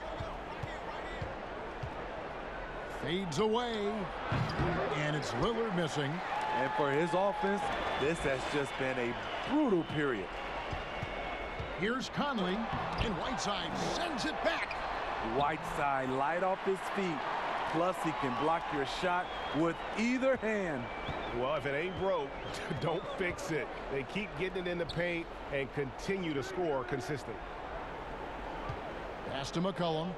Fades away. And it's Lillard missing. And for his offense, this has just been a brutal period. Here's Conley. And Whiteside sends it back. Whiteside light off his feet. Plus, he can block your shot with either hand. Well, if it ain't broke, don't fix it. They keep getting it in the paint and continue to score consistently. Pass to McCollum.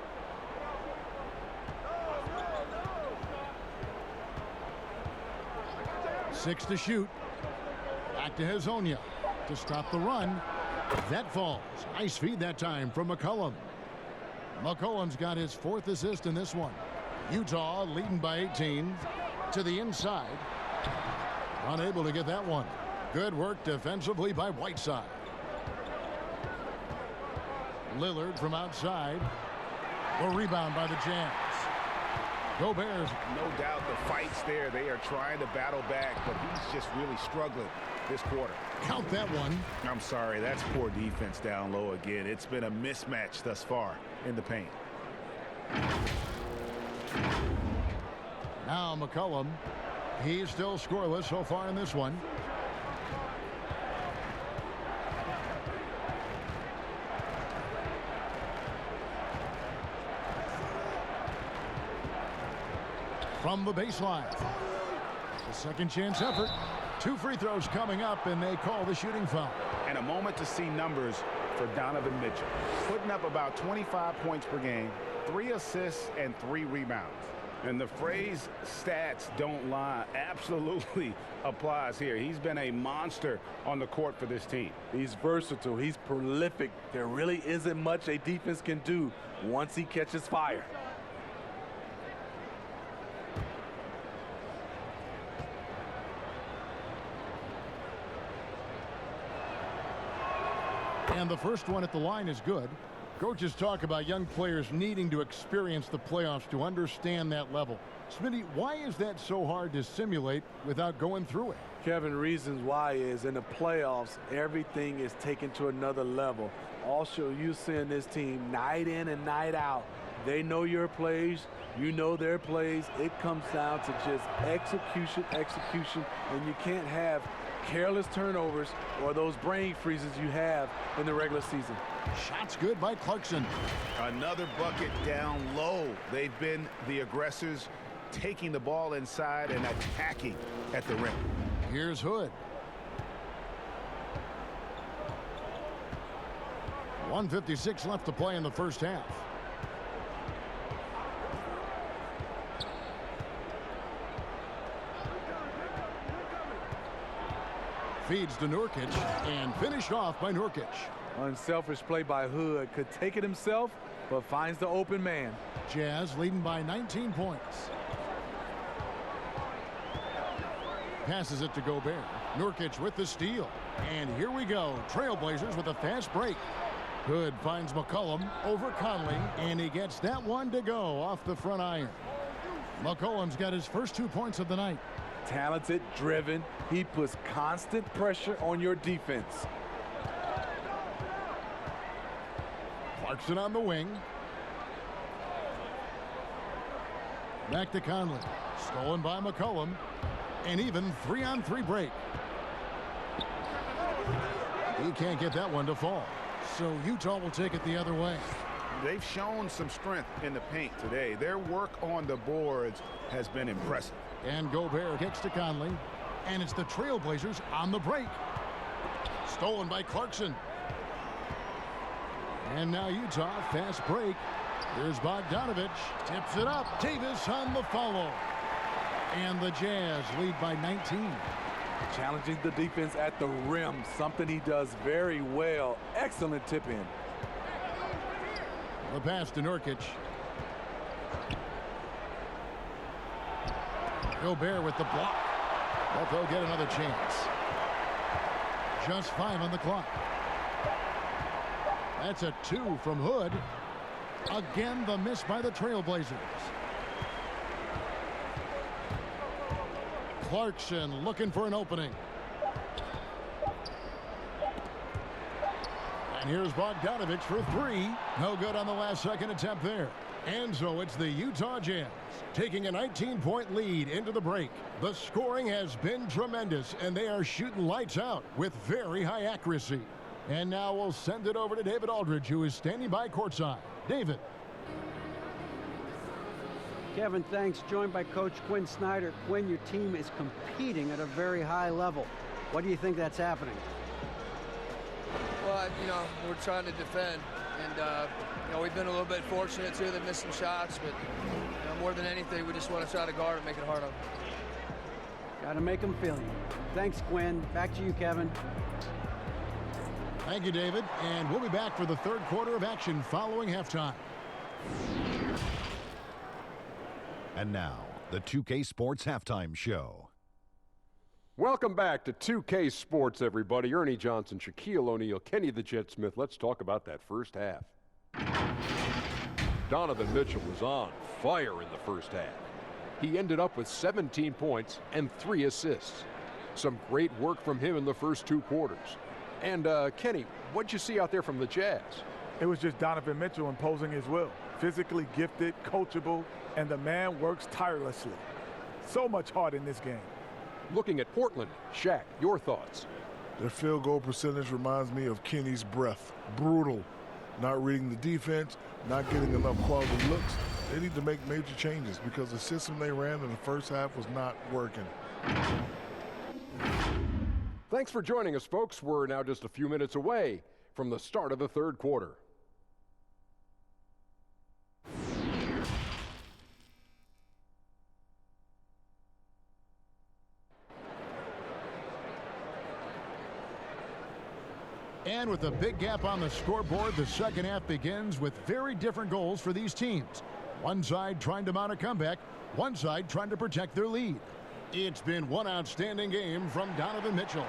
Six to shoot. Back to Hazonia to stop the run. That falls. Nice feed that time from McCollum. McCollum's got his 4th assist in this one. Utah leading by 18 to the inside. Unable to get that one. Good work defensively by Whiteside. Lillard from outside. A rebound by the Jazz. Gobert. No doubt the fight's there. They are trying to battle back, but he's just really struggling this quarter. Count that one. I'm sorry, that's poor defense down low again. It's been a mismatch thus far in the paint. Now McCollum. He's still scoreless so far in this one. From the baseline. The second chance effort. 2 free throws coming up, and they call the shooting foul. And a moment to see numbers for Donovan Mitchell. Putting up about 25 points per game, 3 assists, and 3 rebounds. And the phrase stats don't lie absolutely applies here. He's been a monster on the court for this team. He's versatile. He's prolific. There really isn't much a defense can do once he catches fire. And the first one at the line is good. Coaches talk about young players needing to experience the playoffs to understand that level. Smitty, why is that so hard to simulate without going through it? Kevin, reasons why is in the playoffs, everything is taken to another level. Also, you seeing this team night in and night out. They know your plays. You know their plays. It comes down to just execution, and you can't have careless turnovers or those brain freezes you have in the regular season. Shots good by Clarkson. Another bucket down low. They've been the aggressors, taking the ball inside and attacking at the rim. Here's Hood. 1:56 left to play in the first half. Feeds to Nurkic and finished off by Nurkic. Unselfish play by Hood. Could take it himself, but finds the open man. Jazz leading by 19 points. Passes it to Gobert. Nurkic with the steal. And here we go. Trailblazers with a fast break. Hood finds McCollum over Conley, and he gets that one to go off the front iron. McCollum's got his first 2 points of the night. Talented, driven. He puts constant pressure on your defense. Clarkson on the wing. Back to Conley. Stolen by McCollum. And even 3-on-3 break. He can't get that one to fall. So Utah will take it the other way. They've shown some strength in the paint today. Their work on the boards has been impressive. And Gobert kicks to Conley. And it's the Trailblazers on the break. Stolen by Clarkson. And now Utah, fast break. Here's Bogdanovich. Tips it up. Davis on the follow. And the Jazz lead by 19. Challenging the defense at the rim. Something he does very well. Excellent tip in. The pass to Nurkic. Gobert with the block. But they'll get another chance. Just 5 on the clock. That's a 2 from Hood. Again, the miss by the Trailblazers. Clarkson looking for an opening. And here's Bogdanovich for 3. No good on the last second attempt there. And so it's the Utah Jazz taking a 19-point lead into the break. The scoring has been tremendous, and they are shooting lights out with very high accuracy. And now we'll send it over to David Aldridge, who is standing by courtside. David. Kevin, thanks. Joined by Coach Quinn Snyder. Quinn, your team is competing at a very high level. What do you think that's happening? Well, we're trying to defend, and we've been a little bit fortunate too. They missed some shots, but more than anything, we just want to try to guard and make it hard on them. Got to make them feel you. Thanks, Quinn. Back to you, Kevin. Thank you, David. And we'll be back for the third quarter of action following halftime. And now, the 2K Sports Halftime Show. Welcome back to 2K Sports, everybody. Ernie Johnson, Shaquille O'Neal, Kenny the Jet Smith. Let's talk about that first half. Donovan Mitchell was on fire in the first half. He ended up with 17 points and 3 assists. Some great work from him in the first 2 quarters. And, Kenny, what'd you see out there from the Jazz? It was just Donovan Mitchell imposing his will. Physically gifted, coachable, and the man works tirelessly. So much heart in this game. Looking at Portland, Shaq, your thoughts? Their field goal percentage reminds me of Kenny's breath. Brutal. Not reading the defense, not getting enough quality looks. They need to make major changes because the system they ran in the first half was not working. Thanks for joining us, folks. We're now just a few minutes away from the start of the third quarter. And with a big gap on the scoreboard, the second half begins with very different goals for these teams. One side trying to mount a comeback, one side trying to protect their lead. It's been one outstanding game from Donovan Mitchell.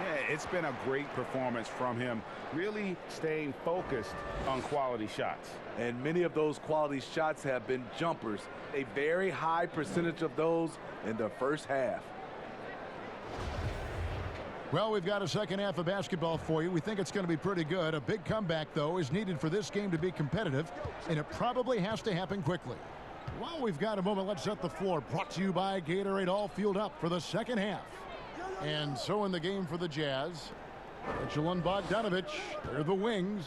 Yeah, it's been a great performance from him, really staying focused on quality shots. And many of those quality shots have been jumpers, a very high percentage of those in the first half. Well, we've got a second half of basketball for you. We think it's going to be pretty good. A big comeback, though, is needed for this game to be competitive, and it probably has to happen quickly. While we've got a moment, let's set the floor. Brought to you by Gatorade, all fueled up for the second half. And so in the game for the Jazz, Mitchell and Bogdanovich, they're the wings.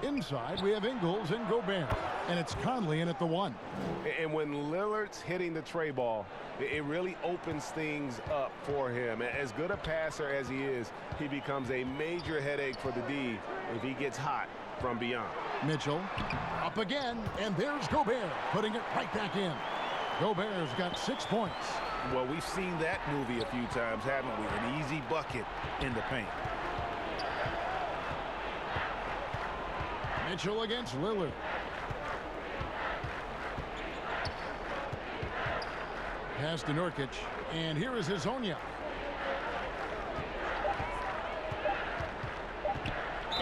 Inside, we have Ingles and Gobert, and it's Conley in at the 1. And when Lillard's hitting the tray ball, it really opens things up for him. As good a passer as he is, he becomes a major headache for the D if he gets hot from beyond. Mitchell up again, and there's Gobert putting it right back in. Gobert's got 6 points. Well, we've seen that movie a few times, haven't we? An easy bucket in the paint. Mitchell against Lillard. Pass to Nurkic, and here is Hazonia.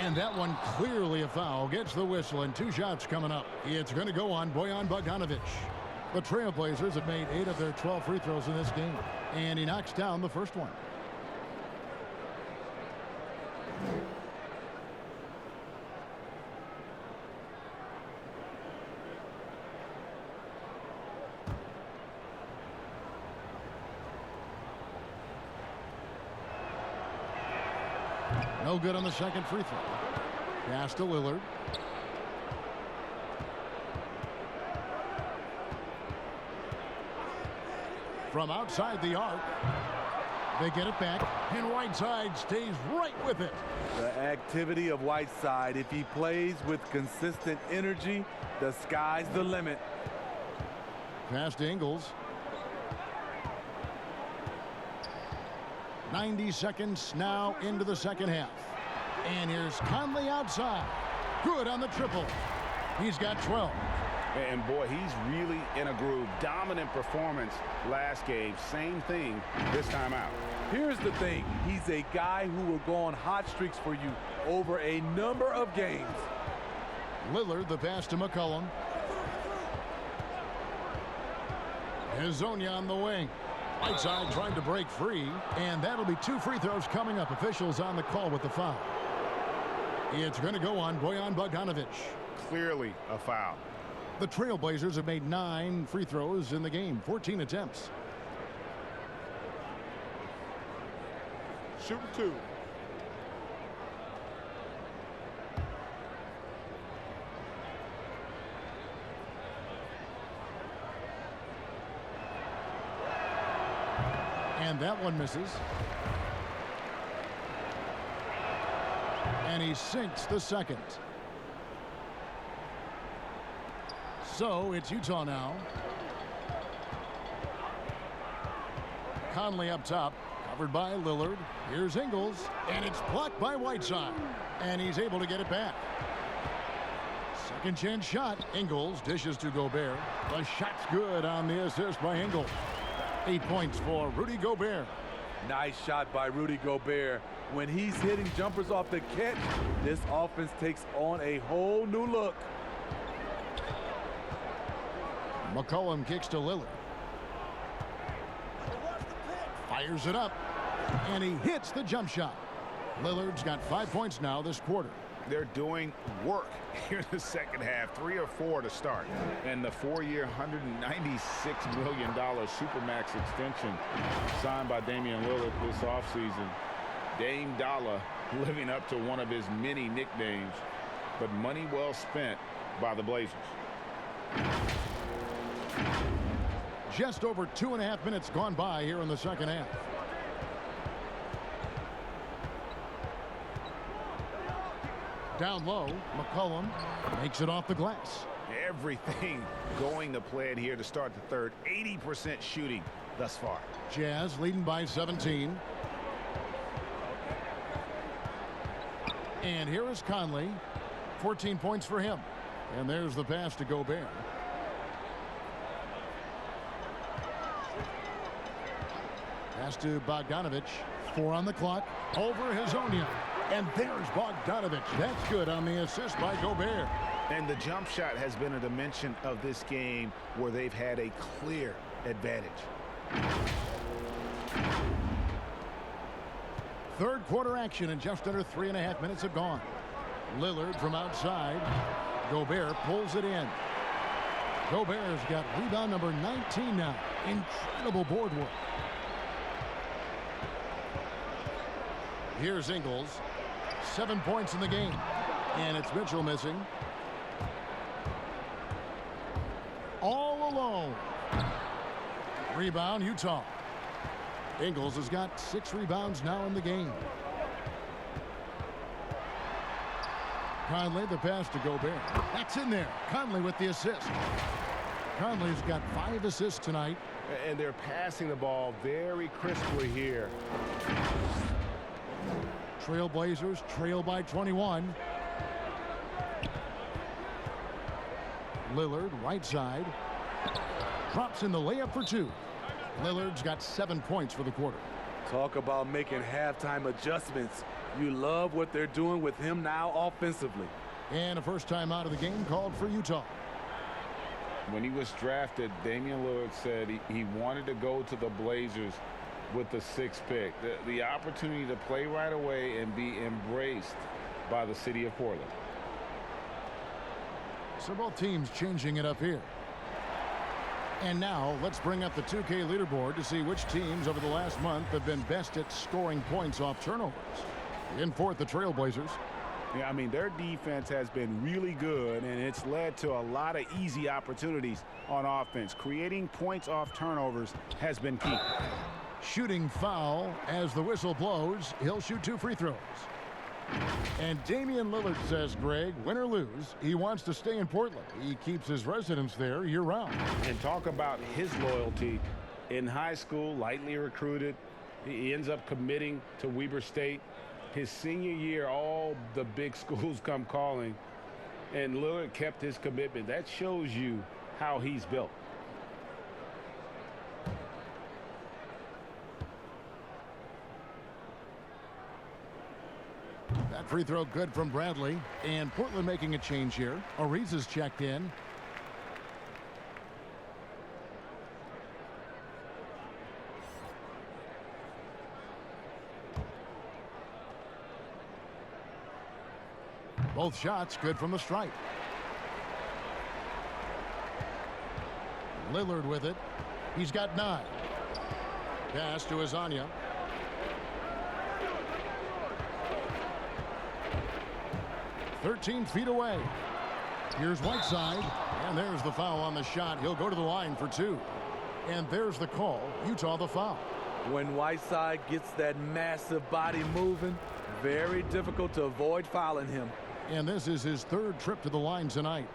And that one clearly a foul. Gets the whistle, and 2 shots coming up. It's going to go on Bojan Bogdanovic. The Trailblazers have made 8 of their 12 free throws in this game, and he knocks down the first one. No good on the second free throw. Pass to Lillard. From outside the arc, they get it back, and Whiteside stays right with it. The activity of Whiteside, if he plays with consistent energy, the sky's the limit. Pass to Ingles. 90 seconds now into the second half. And here's Conley outside. Good on the triple. He's got 12. And boy, he's really in a groove. Dominant performance last game. Same thing this time out. Here's the thing. He's a guy who will go on hot streaks for you over a number of games. Lillard, the pass to McCollum. Hezonja on the wing. Whiteside trying to break free, and that'll be 2 free throws coming up. Officials on the call with the foul. It's going to go on Bojan Bogdanovic. Clearly a foul. The Trailblazers have made 9 free throws in the game, 14 attempts. Shoot 2. And that one misses. And he sinks the second. So it's Utah now. Conley up top, covered by Lillard. Here's Ingles, and it's blocked by Whiteside. And he's able to get it back. Second chance shot. Ingles dishes to Gobert. The shot's good on the assist by Ingles. 8 points for Rudy Gobert. Nice shot by Rudy Gobert. When he's hitting jumpers off the catch, this offense takes on a whole new look. McCollum kicks to Lillard. Fires it up. And he hits the jump shot. Lillard's got 5 points now this quarter. They're doing work here in the second half. 3 or 4 to start. And the 4-year, $196 million Supermax extension signed by Damian Lillard this offseason. Dame Dollar living up to one of his many nicknames. But money well spent by the Blazers. Just over 2.5 minutes gone by here in the second half. Down low, McCollum makes it off the glass. Everything going to plan here to start the third. 80% shooting thus far. Jazz leading by 17. And here is Conley. 14 points for him. And there's the pass to Gobert. Pass to Bogdanovic. 4 on the clock. Over Hezonja. And there's Bogdanovic. That's good on the assist by Gobert. And the jump shot has been a dimension of this game where they've had a clear advantage. Third quarter action, and just under 3.5 minutes have gone. Lillard from outside. Gobert pulls it in. Gobert's got rebound number 19 now. Incredible board work. Here's Ingles. 7 points in the game. And it's Mitchell missing. All alone. Rebound, Utah. Ingles has got 6 rebounds now in the game. Conley, the pass to Gobert. That's in there. Conley with the assist. Conley's got 5 assists tonight. And they're passing the ball very crisply here. Trailblazers trail by 21. Lillard, right side. Drops in the layup for 2. Lillard's got 7 points for the quarter. Talk about making halftime adjustments. You love what they're doing with him now offensively. And a first time out of the game called for Utah. When he was drafted, Damian Lillard said he wanted to go to the Blazers with the 6th pick. The opportunity to play right away and be embraced by the city of Portland. So both teams changing it up here. And now let's bring up the 2K leaderboard to see which teams over the last month have been best at scoring points off turnovers. In fourth, the Trailblazers. Yeah, I mean, their defense has been really good, and it's led to a lot of easy opportunities on offense. Creating points off turnovers has been key. Shooting foul as the whistle blows. He'll shoot 2 free throws. And Damian Lillard says, Greg, win or lose, he wants to stay in Portland. He keeps his residence there year-round. And talk about his loyalty. In high school, lightly recruited. He ends up committing to Weber State. His senior year, all the big schools come calling. and Lillard kept his commitment. That shows you how he's built. That free throw good from Bradley. And Portland making a change here. Ariza's checked in. Both shots good from the stripe. Lillard with it. He's got 9. Pass to Azania. "13 feet away. Here's Whiteside. And there's the foul on the shot. He'll go to the line for 2. And there's the call. Utah the foul. When Whiteside gets that massive body moving, very difficult to avoid fouling him. And this is his 3rd trip to the line tonight.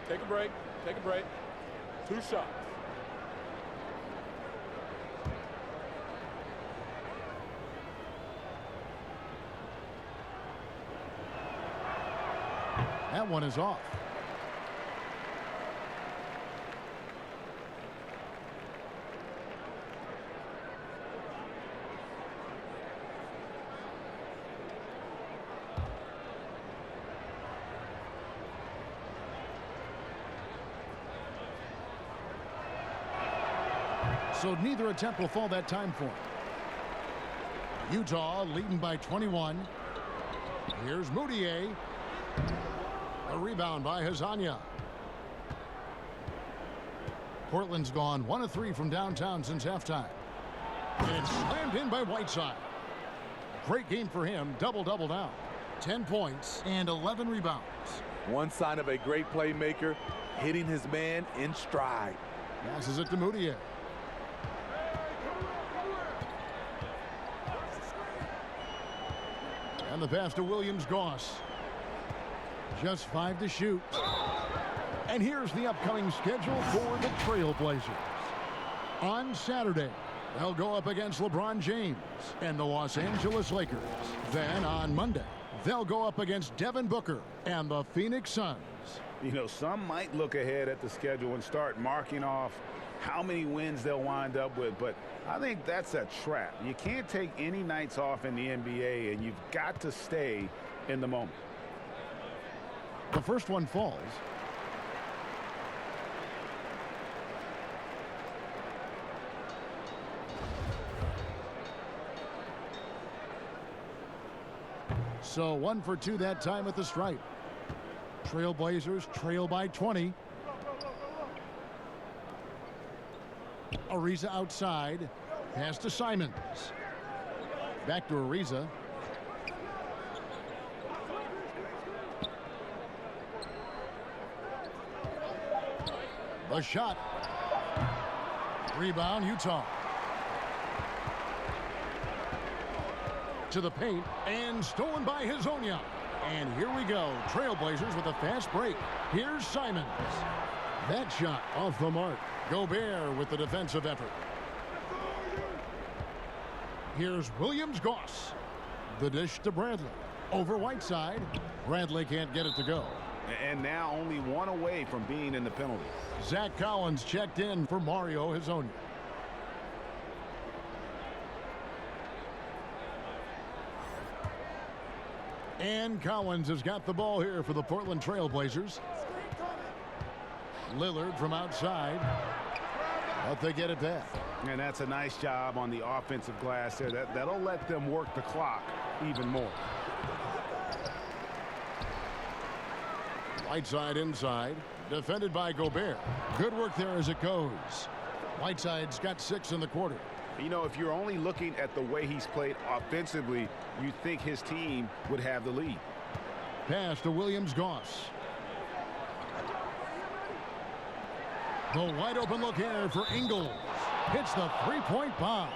Take a break. Take a break. 2 shots. That one is off. So neither attempt will fall that time for him. Utah leading by 21. Here's Moutier. A rebound by Hazania. Portland's gone 1 of 3 from downtown since halftime. And it's slammed in by Whiteside. Great game for him. Double-double now. 10 points and 11 rebounds. One sign of a great playmaker, hitting his man in stride. Passes it to Moutier. And the pass to Williams-Goss. Just 5 to shoot. And here's the upcoming schedule for the Trailblazers. On Saturday, they'll go up against LeBron James and the Los Angeles Lakers. Then on Monday, they'll go up against Devin Booker and the Phoenix Suns. You know, some might look ahead at the schedule and start marking off how many wins they'll wind up with, but I think that's a trap. You can't take any nights off in the NBA, and you've got to stay in the moment. The first one falls. So 1 for 2 that time at the stripe. Trailblazers trail by 20. Ariza outside. Pass to Simons. Back to Ariza. The shot. Rebound, Utah. To the paint, and stolen by Hazonia. And here we go. Trailblazers with a fast break. Here's Simons. That shot off the mark. Gobert with the defensive effort. Here's Williams-Goss. The dish to Bradley. Over Whiteside. Bradley can't get it to go. And now only 1 away from being in the penalty. Zach Collins checked in for Mario Hazonia. And Collins has got the ball here for the Portland Trailblazers. Lillard from outside. But they get it back. And that's a nice job on the offensive glass there. That'll let them work the clock even more. Whiteside inside. Defended by Gobert. Good work there as it goes. Whiteside's got 6 in the quarter. You know, if you're only looking at the way he's played offensively, you think his team would have the lead. Pass to Williams-Goss. The wide open look here for Ingles. Hits the three-point bomb.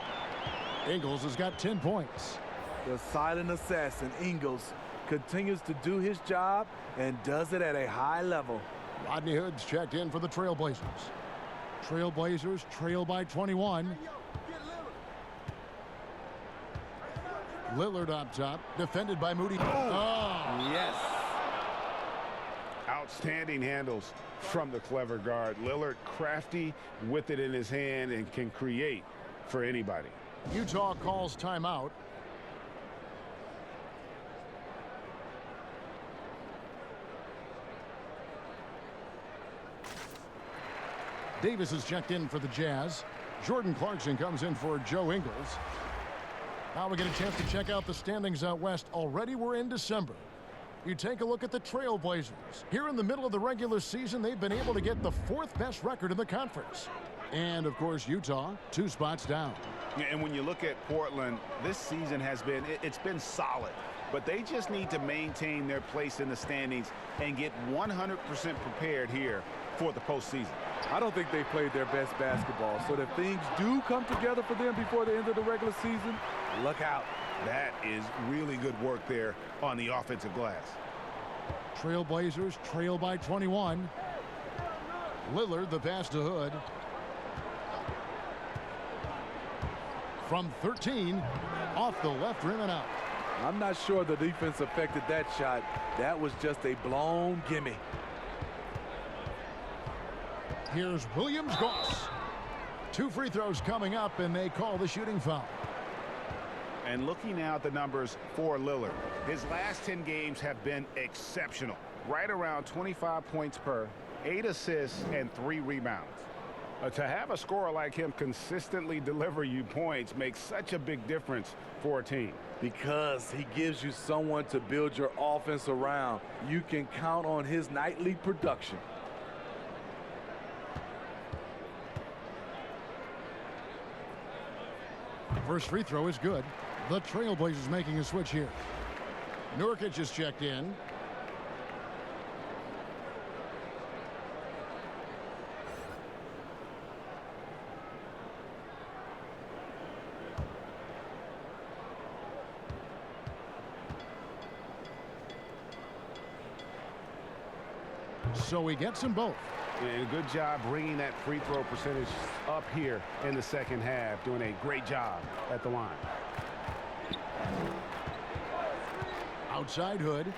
Ingles has got 10 points. The silent assassin, Ingles, continues to do his job and does it at a high level. Rodney Hood's checked in for the Trailblazers. Trailblazers trail by 21. Lillard up top, defended by Moody. Oh, yes. Outstanding handles from the clever guard. Lillard crafty with it in his hand and can create for anybody. Utah calls timeout. Davis is checked in for the Jazz. Jordan Clarkson comes in for Joe Ingles. Now we get a chance to check out the standings out west. Already we're in December. You take a look at the Trailblazers. Here in the middle of the regular season, they've been able to get the 4th best record in the conference. And, of course, Utah, 2 spots down. Yeah, and when you look at Portland, this season has been, it's been solid. But they just need to maintain their place in the standings and get 100% prepared here for the postseason. I don't think they played their best basketball. So if things do come together for them before the end of the regular season, look out. That is really good work there on the offensive glass. Trailblazers trail by 21. Lillard, the pass to Hood. From 13, off the left rim and out. I'm not sure the defense affected that shot. That was just a blown gimme. Here's Williams-Goss. 2 free throws coming up, and they call the shooting foul. And looking now at the numbers for Lillard, his last 10 games have been exceptional. Right around 25 points per, 8 assists, and 3 rebounds. To have a scorer like him consistently deliver you points makes such a big difference for a team. Because he gives you someone to build your offense around. You can count on his nightly production. First free throw is good. The Trailblazers making a switch here. Nurkic is checked in. So he gets them both. And a good job bringing that free throw percentage up here in the second half. Doing a great job at the line. Outside Hood.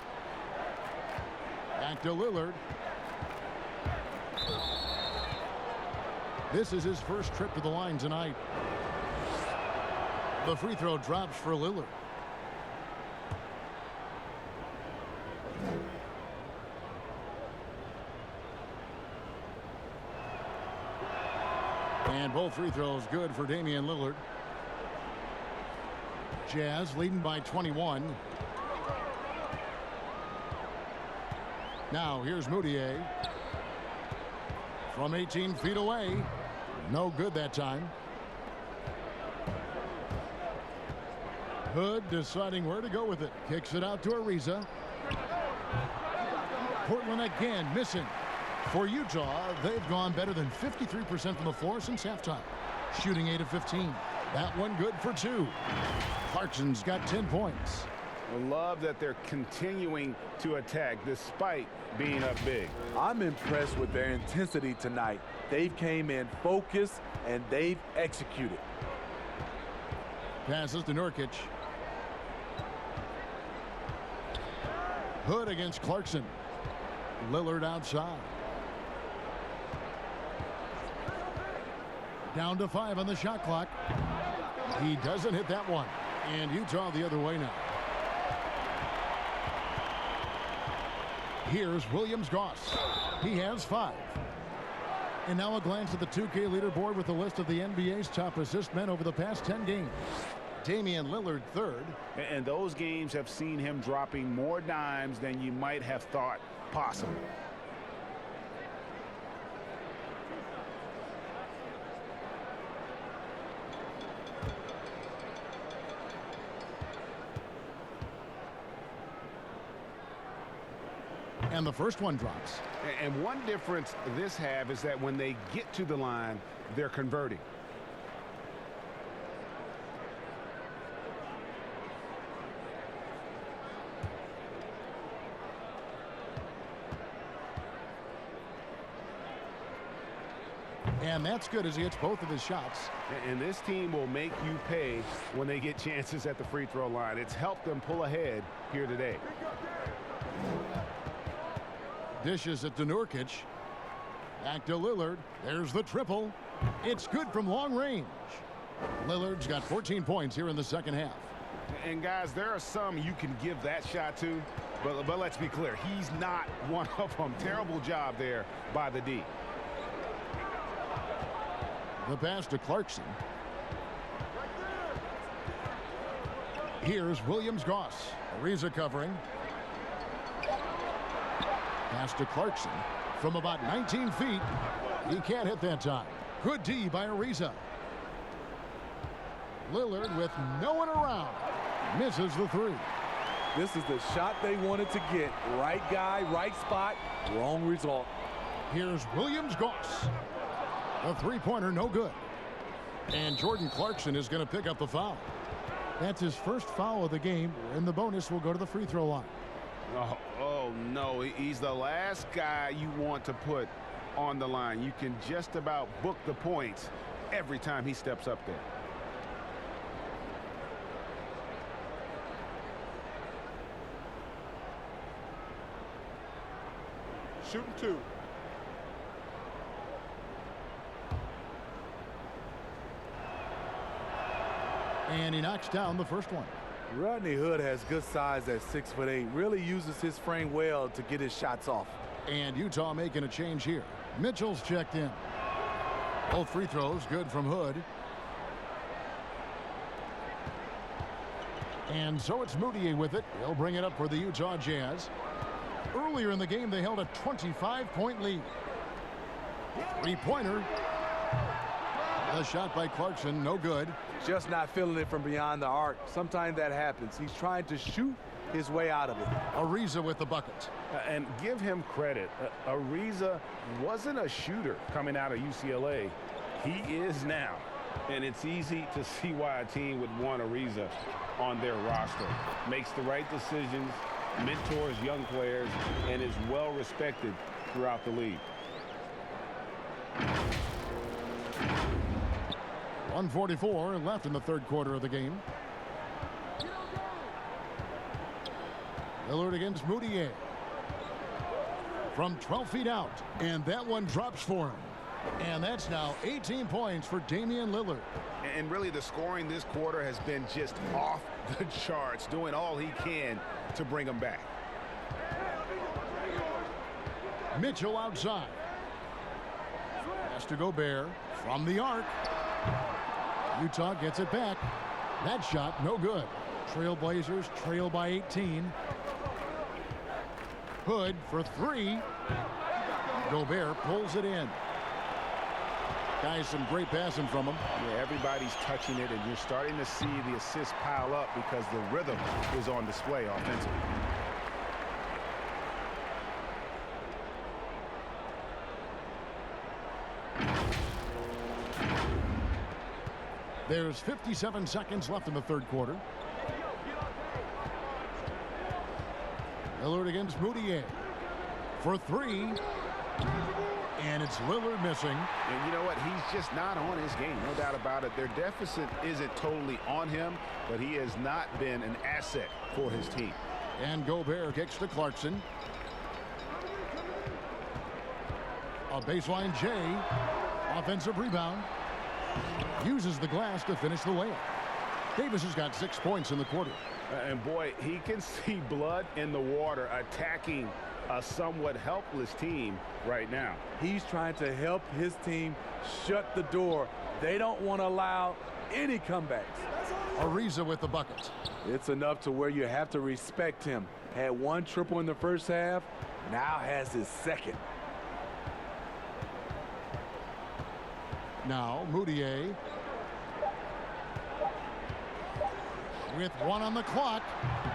Back to Lillard. This is his first trip to the line tonight. The free throw drops for Lillard. And both free throws good for Damian Lillard. Jazz leading by 21. Now here's Moutier. From 18 feet away. No good that time. Hood deciding where to go with it. Kicks it out to Ariza. Portland again missing. For Utah, they've gone better than 53% from the floor since halftime. Shooting 8 of 15. That one good for 2. Clarkson's got 10 points. I love that they're continuing to attack despite being up big. I'm impressed with their intensity tonight. They've came in focused and they've executed. Passes to Nurkic. Hood against Clarkson. Lillard outside. Down to 5 on the shot clock. He doesn't hit that one. And Utah the other way now. Here's Williams-Goss. He has 5. And now a glance at the 2K leaderboard with a list of the NBA's top assist men over the past 10 games. Damian Lillard 3rd. And those games have seen him dropping more dimes than you might have thought possible. And the first one drops. And one difference this half is that when they get to the line, they're converting. And that's good as he hits both of his shots. And this team will make you pay when they get chances at the free throw line. It's helped them pull ahead here today. Dishes it to Nurkic. Back to Lillard. There's the triple. It's good from long range. Lillard's got 14 points here in the second half. And guys, there are some you can give that shot to, but let's be clear, he's not one of them. Terrible job there by the D. The pass to Clarkson. Here's Williams-Goss. Ariza covering. Pass to Clarkson from about 19 feet. He can't hit that time. Good D by Ariza. Lillard with no one around. Misses the three. This is the shot they wanted to get. Right guy, right spot, wrong result. Here's Williams-Goss. The three-pointer no good. And Jordan Clarkson is going to pick up the foul. That's his first foul of the game, and the bonus will go to the free throw line. Oh no, he's the last guy you want to put on the line. You can just about book the points every time he steps up there. Shooting two. And he knocks down the first one. Rodney Hood has good size at 6'8". Really uses his frame well to get his shots off. And Utah making a change here. Mitchell's checked in. Both free throws good from Hood. And so it's Moutier with it. He'll bring it up for the Utah Jazz. Earlier in the game, they held a 25-point lead. Three-pointer. The shot by Clarkson, no good. Just not feeling it from beyond the arc. Sometimes that happens. He's trying to shoot his way out of it. Ariza with the bucket. And give him credit. Ariza wasn't a shooter coming out of UCLA. He is now. And it's easy to see why a team would want Ariza on their roster. Makes the right decisions, mentors young players, and is well respected throughout the league. 1:44 left in the third quarter of the game. Lillard against Moutier. From 12 feet out. And that one drops for him. And that's now 18 points for Damian Lillard. And really the scoring this quarter has been just off the charts, doing all he can to bring them back. Mitchell outside. Pass to Gobert from the arc. Utah gets it back. That shot no good. Trailblazers trail by 18. Hood for three. Gobert pulls it in. Guys, some great passing from him. Yeah, everybody's touching it, and you're starting to see the assists pile up because the rhythm is on display offensively. There's 57 seconds left in the third quarter. Lillard against Moutier for three. And it's Lillard missing. And you know what? He's just not on his game. No doubt about it. Their deficit isn't totally on him, but he has not been an asset for his team. And Gobert kicks to Clarkson. A baseline J. Offensive rebound. Uses the glass to finish the layup. Davis has got 6 points in the quarter. And boy, he can see blood in the water attacking a somewhat helpless team right now. He's trying to help his team shut the door. They don't want to allow any comebacks. Ariza with the bucket. It's enough to where you have to respect him. Had one triple in the first half, now has his second. Now Moutier with one on the clock,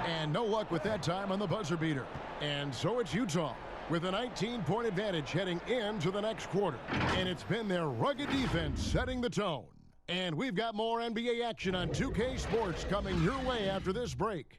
and no luck with that time on the buzzer beater. And so it's Utah with a 19-point advantage heading into the next quarter. And it's been their rugged defense setting the tone. And we've got more NBA action on 2K Sports coming your way after this break.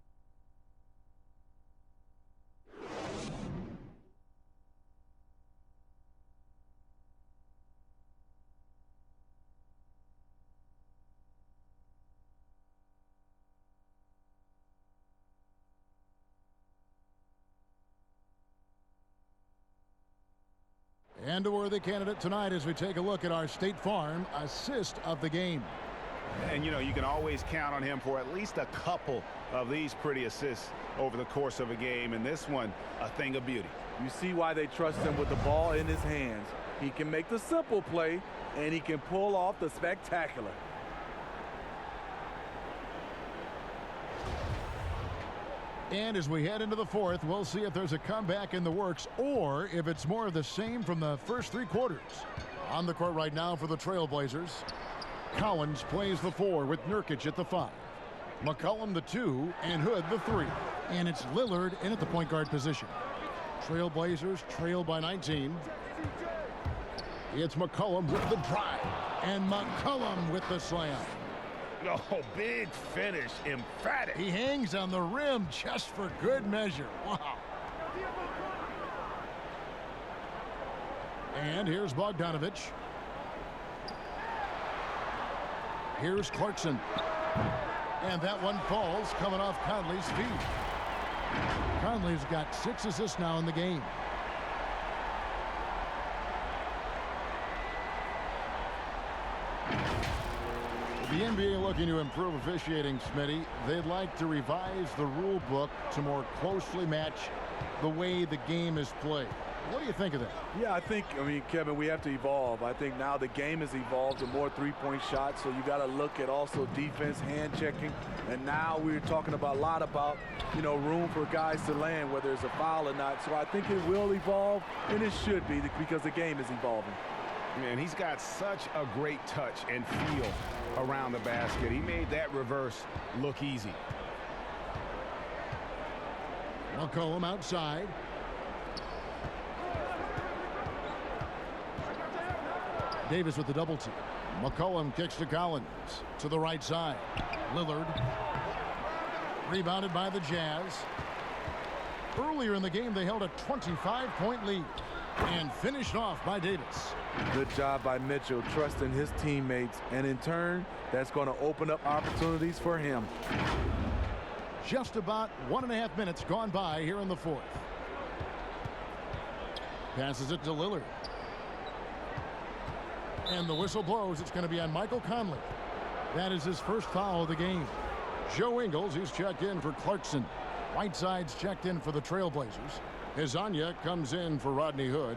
And a worthy candidate tonight as we take a look at our State Farm assist of the game. And, you know, you can always count on him for at least a couple of these pretty assists over the course of a game. And this one, a thing of beauty. You see why they trust him with the ball in his hands. He can make the simple play, and he can pull off the spectacular. And as we head into the fourth, we'll see if there's a comeback in the works or if it's more of the same from the first 3 quarters. On the court right now for the Trailblazers, Collins plays the 4 with Nurkic at the 5. McCollum the 2 and Hood the 3. And it's Lillard in at the point guard position. Trailblazers trail by 19. It's McCollum with the drive. And McCollum with the slam. Oh, big finish, emphatic. He hangs on the rim just for good measure. Wow. And here's Bogdanovich. Here's Clarkson. And that one falls coming off Conley's feet. Conley's got 6 assists now in the game. The NBA looking to improve officiating, Smitty. They'd like to revise the rule book to more closely match the way the game is played. What do you think of that? Yeah, I mean, Kevin, we have to evolve. I think now the game has evolved to more three-point shots, so you got to look at also defense, hand checking, and now we're talking about a lot about, you know, room for guys to land, whether it's a foul or not. So I think it will evolve, and it should be because the game is evolving. Man, he's got such a great touch and feel around the basket. He made that reverse look easy. McCollum outside. Davis with the double team. McCollum kicks to Collins to the right side. Lillard rebounded by the Jazz. Earlier in the game, they held a 25-point lead and finished off by Davis. Good job by Mitchell, trusting his teammates, and in turn, that's going to open up opportunities for him. Just about 1.5 minutes gone by here in the fourth. Passes it to Lillard. And the whistle blows. It's going to be on Michael Conley. That is his first foul of the game. Joe Ingles, he's checked in for Clarkson. Whiteside's checked in for the Trailblazers. Hezonja comes in for Rodney Hood.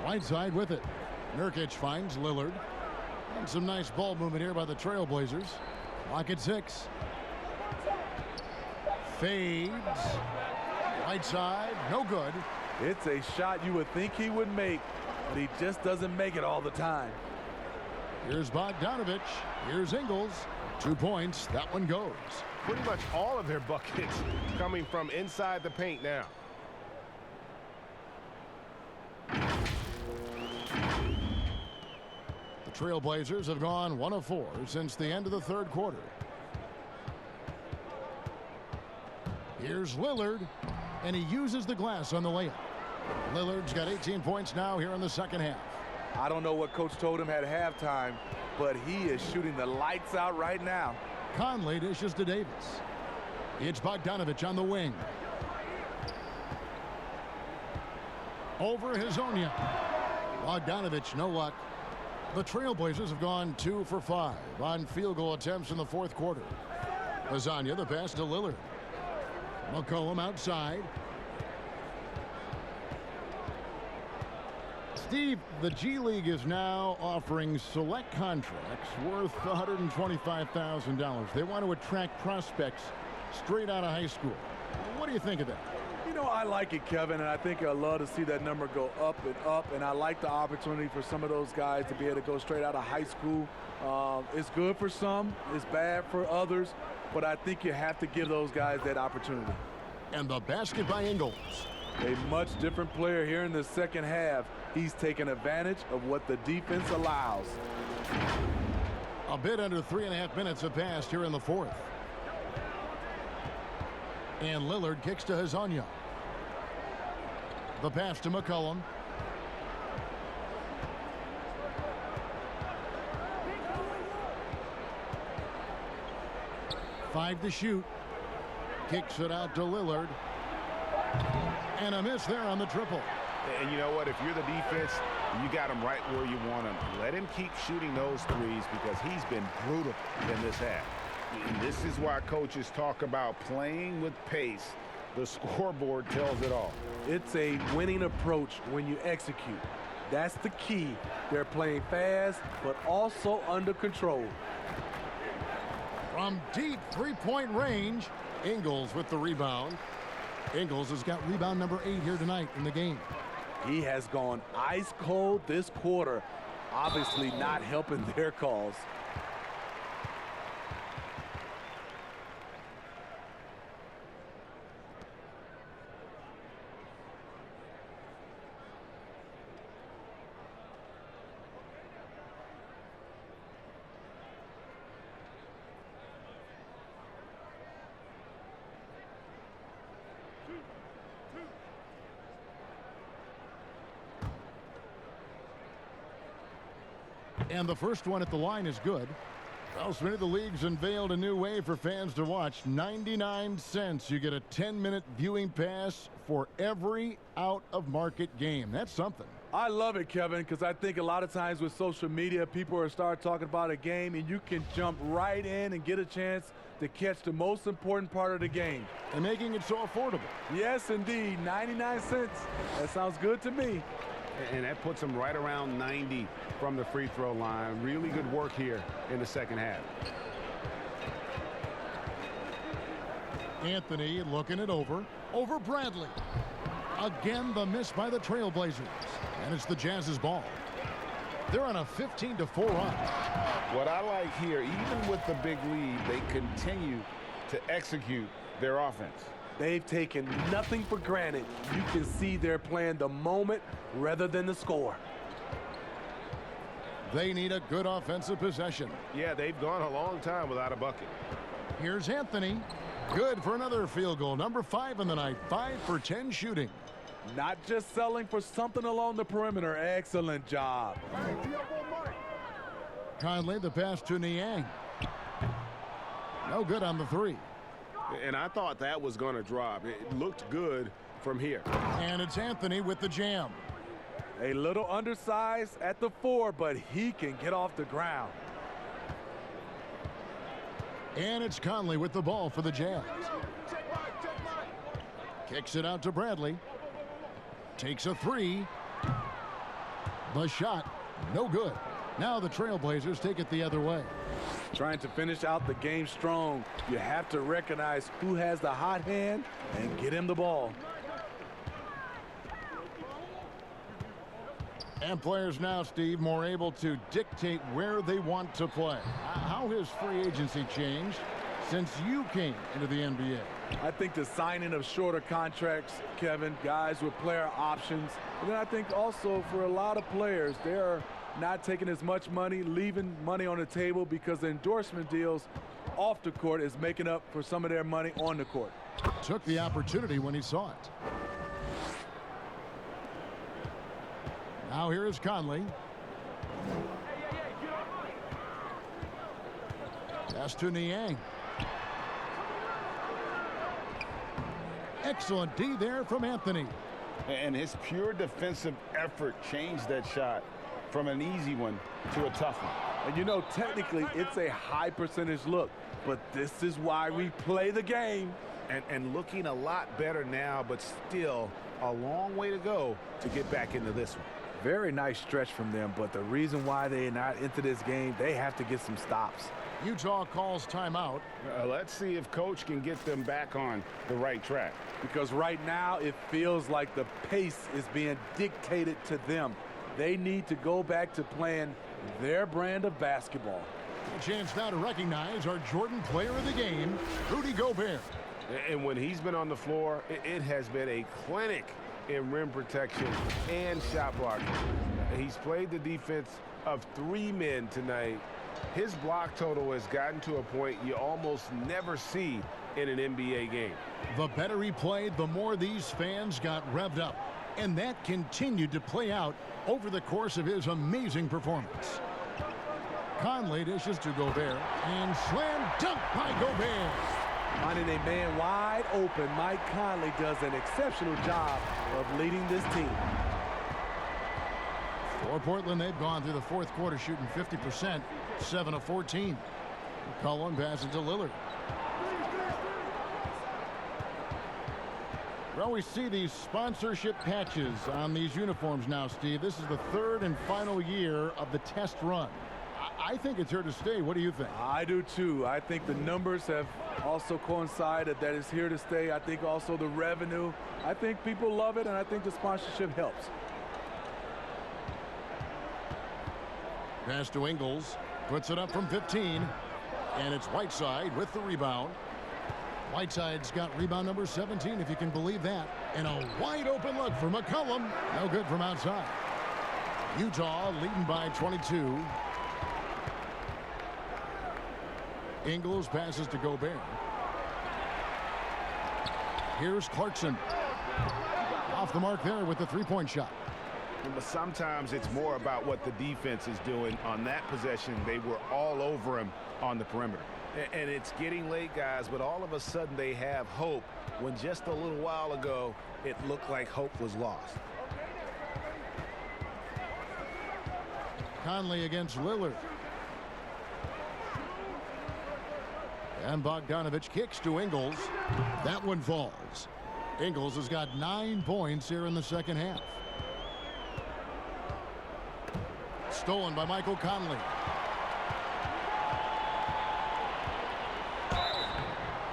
Whiteside with it. Nurkic finds Lillard. And some nice ball movement here by the Trailblazers. Clock at 6. Fades. Whiteside, no good. It's a shot you would think he would make, but he just doesn't make it all the time. Here's Bogdanovich. Here's Ingles. 2 points. That one goes. Pretty much all of their buckets coming from inside the paint now. The Trailblazers have gone 1 of 4 since the end of the third quarter. Here's Lillard, and he uses the glass on the layup. Lillard's got 18 points now here in the second half. I don't know what coach told him at halftime, but he is shooting the lights out right now. Conley dishes to Davis. It's Bogdanovich on the wing. Over Hezonja. Bogdanovich, no luck. The Trailblazers have gone 2 for 5 on field goal attempts in the fourth quarter. Hezonja, the pass to Lillard. McCollum outside. Steve, the G League is now offering select contracts worth $125,000. They want to attract prospects straight out of high school. What do you think of that? You know, I like it, Kevin, and I think I'd love to see that number go up and up, and I like the opportunity for some of those guys to be able to go straight out of high school. It's good for some, it's bad for others, but I think you have to give those guys that opportunity. And the basket by Ingles. A much different player here in the second half. He's taking advantage of what the defense allows. A bit under 3.5 minutes have passed here in the fourth. And Lillard kicks to Hezonja. The pass to McCollum. 5 to shoot. Kicks it out to Lillard. And a miss there on the triple. And you know what? If you're the defense, you got him right where you want him. Let him keep shooting those threes because he's been brutal in this half. And this is why coaches talk about playing with pace. The scoreboard tells it all. It's a winning approach when you execute. That's the key. They're playing fast, but also under control. From deep three-point range, Ingles with the rebound. Ingles has got rebound number 8 here tonight in the game. He has gone ice cold this quarter, obviously not helping their cause. And the first one at the line is good. Well, Smitty, the league's unveiled a new way for fans to watch. 99 cents. You get a 10-minute viewing pass for every out-of-market game. That's something. I love it, Kevin, because I think a lot of times with social media, people are start talking about a game, and you can jump right in and get a chance to catch the most important part of the game. And making it so affordable. Yes, indeed. 99 cents. That sounds good to me. And that puts him right around 90 from the free throw line. Really good work here in the second half. Anthony looking it over Bradley. Again, the miss by the Trailblazers. And it's the Jazz's ball. They're on a 15-4 run. What I like here, even with the big lead, they continue to execute their offense. They've taken nothing for granted. You can see they're playing the moment rather than the score. They need a good offensive possession. Yeah, they've gone a long time without a bucket. Here's Anthony. Good for another field goal. Number 5 in the night. 5 for 10 shooting. Not just selling for something along the perimeter. Excellent job. Conley, the pass to Niang. No good on the 3. And I thought that was going to drop. It looked good from here. And it's Anthony with the jam. A little undersized at the 4, but he can get off the ground. And it's Conley with the ball for the Jazz. Kicks it out to Bradley. Takes a 3. The shot, no good. Now the Trailblazers take it the other way. Trying to finish out the game strong. You have to recognize who has the hot hand and get him the ball. And players now, Steve, more able to dictate where they want to play. How has free agency changed since you came into the NBA? I think the signing of shorter contracts, Kevin, guys with player options. And then I think also for a lot of players, they're not taking as much money, leaving money on the table because the endorsement deals off the court is making up for some of their money on the court. Took the opportunity when he saw it. Now here is Conley. Pass to Niang. Excellent D there from Anthony. And his pure defensive effort changed that shot from an easy one to a tough one. And you know, technically, it's a high percentage look, but this is why we play the game. And looking a lot better now, but still a long way to go to get back into this one. Very nice stretch from them, but the reason why they're not into this game, they have to get some stops. Utah calls timeout. Let's see if Coach can get them back on the right track. Because right now, it feels like the pace is being dictated to them. They need to go back to playing their brand of basketball. A chance now to recognize our Jordan player of the game, Rudy Gobert. And when he's been on the floor, it has been a clinic in rim protection and shot blocking. He's played the defense of 3 men tonight. His block total has gotten to a point you almost never see in an NBA game. The better he played, the more these fans got revved up. And that continued to play out over the course of his amazing performance. Conley dishes to Gobert. And slam dunk by Gobert. Finding a man wide open, Mike Conley does an exceptional job of leading this team. For Portland, they've gone through the fourth quarter shooting 50%, 7 of 14. McCollum passes to Lillard. Well, we see these sponsorship patches on these uniforms now, Steve. This is the third and final year of the test run. I think it's here to stay. What do you think? I do too. I think the numbers have also coincided that it's here to stay. I think also the revenue. I think people love it, and I think the sponsorship helps. Pass to Ingles. Puts it up from 15. And it's Whiteside with the rebound. Whiteside's got rebound number 17, if you can believe that. And a wide open look for McCollum. No good from outside. Utah leading by 22. Ingles passes to Gobert. Here's Clarkson. Off the mark there with the three-point shot. But sometimes it's more about what the defense is doing. On that possession, they were all over him on the perimeter. And it's getting late, guys, but all of a sudden they have hope when just a little while ago it looked like hope was lost. Conley against Lillard. And Bogdanovich kicks to Ingles. That one falls. Ingles has got 9 points here in the second half. Stolen by Michael Conley.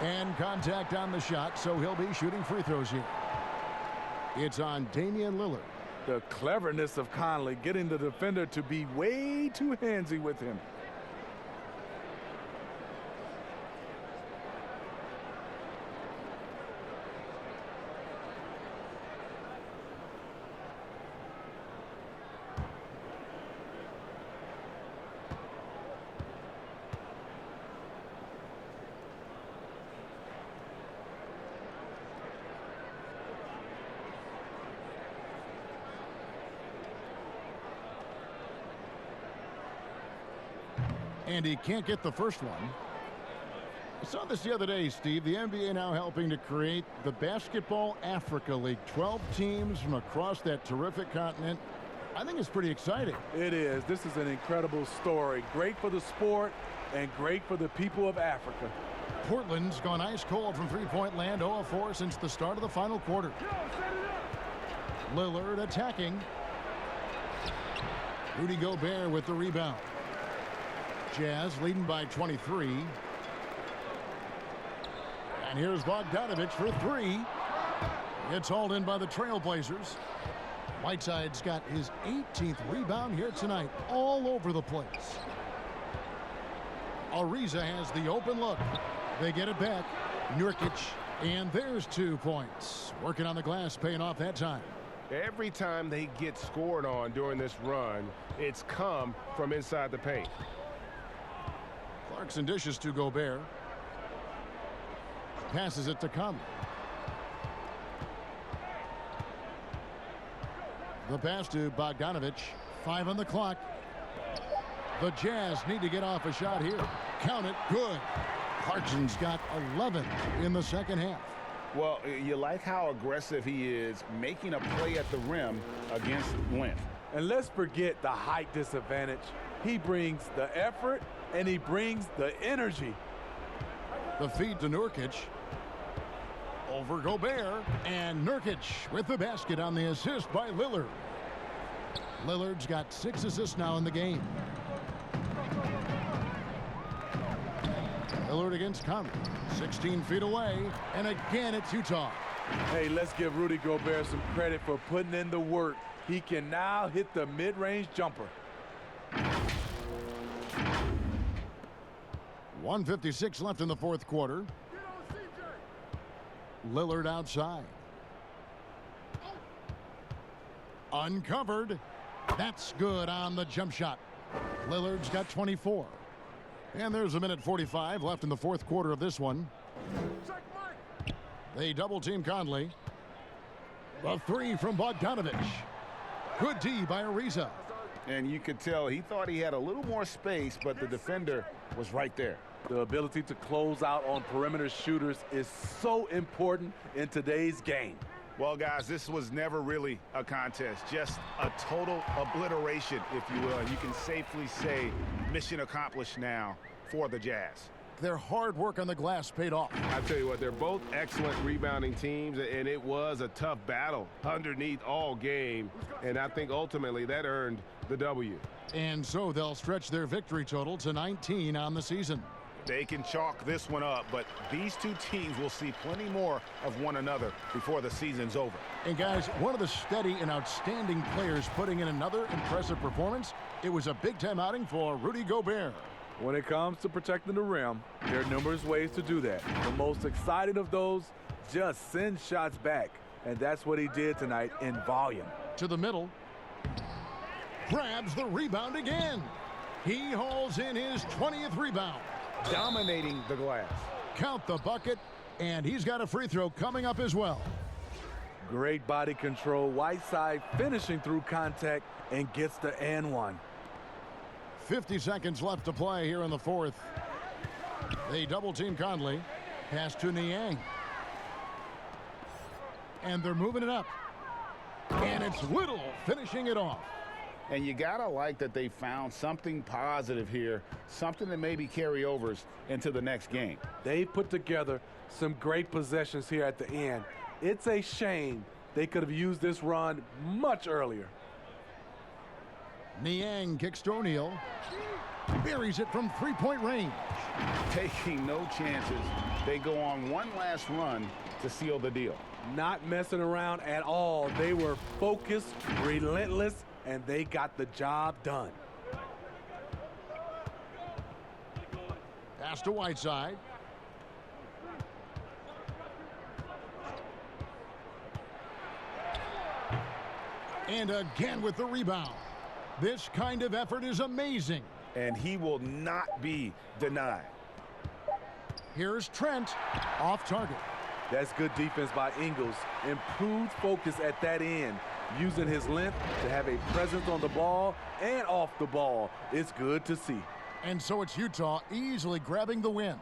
And contact on the shot, so he'll be shooting free throws here. It's on Damian Lillard. The cleverness of Conley getting the defender to be way too handsy with him. And he can't get the first one. I saw this the other day, Steve. The NBA now helping to create the Basketball Africa League. 12 teams from across that terrific continent. I think it's pretty exciting. It is. This is an incredible story. Great for the sport and great for the people of Africa. Portland's gone ice cold from three-point land, 0 of 4 since the start of the final quarter. Lillard attacking. Rudy Gobert with the rebound. Jazz leading by 23. And here's Bogdanovich for 3. It's hauled in by the Trailblazers. Whiteside's got his 18th rebound here tonight, all over the place. Ariza has the open look. They get it back. Nurkic, and there's 2 points. Working on the glass, paying off that time. Every time they get scored on during this run, it's come from inside the paint. Clarkson dishes to Gobert. Passes it to Conley. The pass to Bogdanovich. 5 on the clock. The Jazz need to get off a shot here. Count it. Good. Clarkson's got 11 in the second half. Well, you like how aggressive he is making a play at the rim against length. And let's forget the height disadvantage. He brings the effort and he brings the energy. The feed to Nurkic. Over Gobert. And Nurkic with the basket on the assist by Lillard. Lillard's got 6 assists now in the game. Lillard against Conley. 16 feet away. And again, it's Utah. Hey, let's give Rudy Gobert some credit for putting in the work. He can now hit the mid-range jumper. 1:56 left in the fourth quarter. Lillard outside. Uncovered. That's good on the jump shot. Lillard's got 24. And there's 1:45 left in the fourth quarter of this one. They double team Conley. The 3 from Bogdanovich. Good D by Ariza. And you could tell he thought he had a little more space, but the defender was right there. The ability to close out on perimeter shooters is so important in today's game. Well, guys, this was never really a contest, just a total obliteration, if you will. And you can safely say mission accomplished now for the Jazz. Their hard work on the glass paid off. I tell you what, they're both excellent rebounding teams, and it was a tough battle underneath all game. And I think ultimately that earned the W. And so they'll stretch their victory total to 19 on the season. They can chalk this one up, but these two teams will see plenty more of one another before the season's over. And guys, one of the steady and outstanding players putting in another impressive performance, it was a big-time outing for Rudy Gobert. When it comes to protecting the rim, there are numerous ways to do that. The most exciting of those, just send shots back. And that's what he did tonight in volume. To the middle. Grabs the rebound again. He hauls in his 20th rebound. Dominating the glass. Count the bucket, and he's got a free throw coming up as well. Great body control. Whiteside finishing through contact and gets the and one. 50 seconds left to play here in the fourth. They double-team Conley. Pass to Niang. And they're moving it up. And it's Little finishing it off. And you got to like that they found something positive here, something that maybe carry overs into the next game. They put together some great possessions here at the end. It's a shame they could have used this run much earlier. Niang kicks to O'Neal. Buries it from three-point range. Taking no chances. They go on one last run to seal the deal. Not messing around at all. They were focused, relentless, and they got the job done. Pass to Whiteside. And again with the rebound. This kind of effort is amazing. And he will not be denied. Here's Trent, off target. That's good defense by Ingles. Improved focus at that end. Using his length to have a presence on the ball and off the ball. It's good to see. And so it's Utah easily grabbing the win.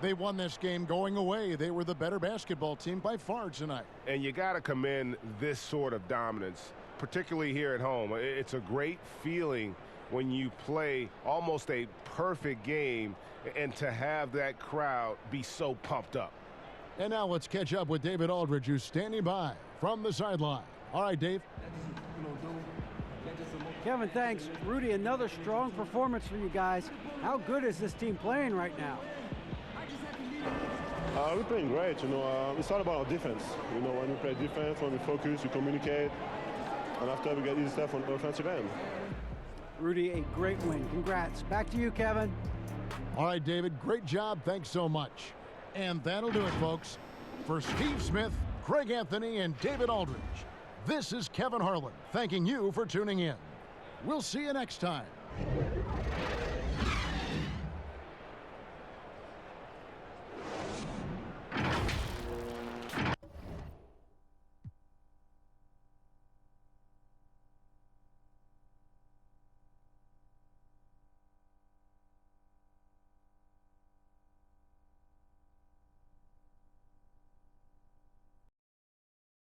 They won this game going away. They were the better basketball team by far tonight. And you got to commend this sort of dominance, particularly here at home. It's a great feeling when you play almost a perfect game and to have that crowd be so pumped up. And now let's catch up with David Aldridge, who's standing by from the sideline. All right, Dave. Kevin, thanks. Rudy, another strong performance for you guys. How good is this team playing right now? We're playing great. It's all about our defense. When we play defense, when we focus, we communicate, and after we get easy stuff on the offensive end. Rudy, a great win. Congrats. Back to you, Kevin. All right, David, great job. Thanks so much. And that'll do it, folks. For Steve Smith, Craig Anthony, and David Aldridge, this is Kevin Harlan thanking you for tuning in. We'll see you next time.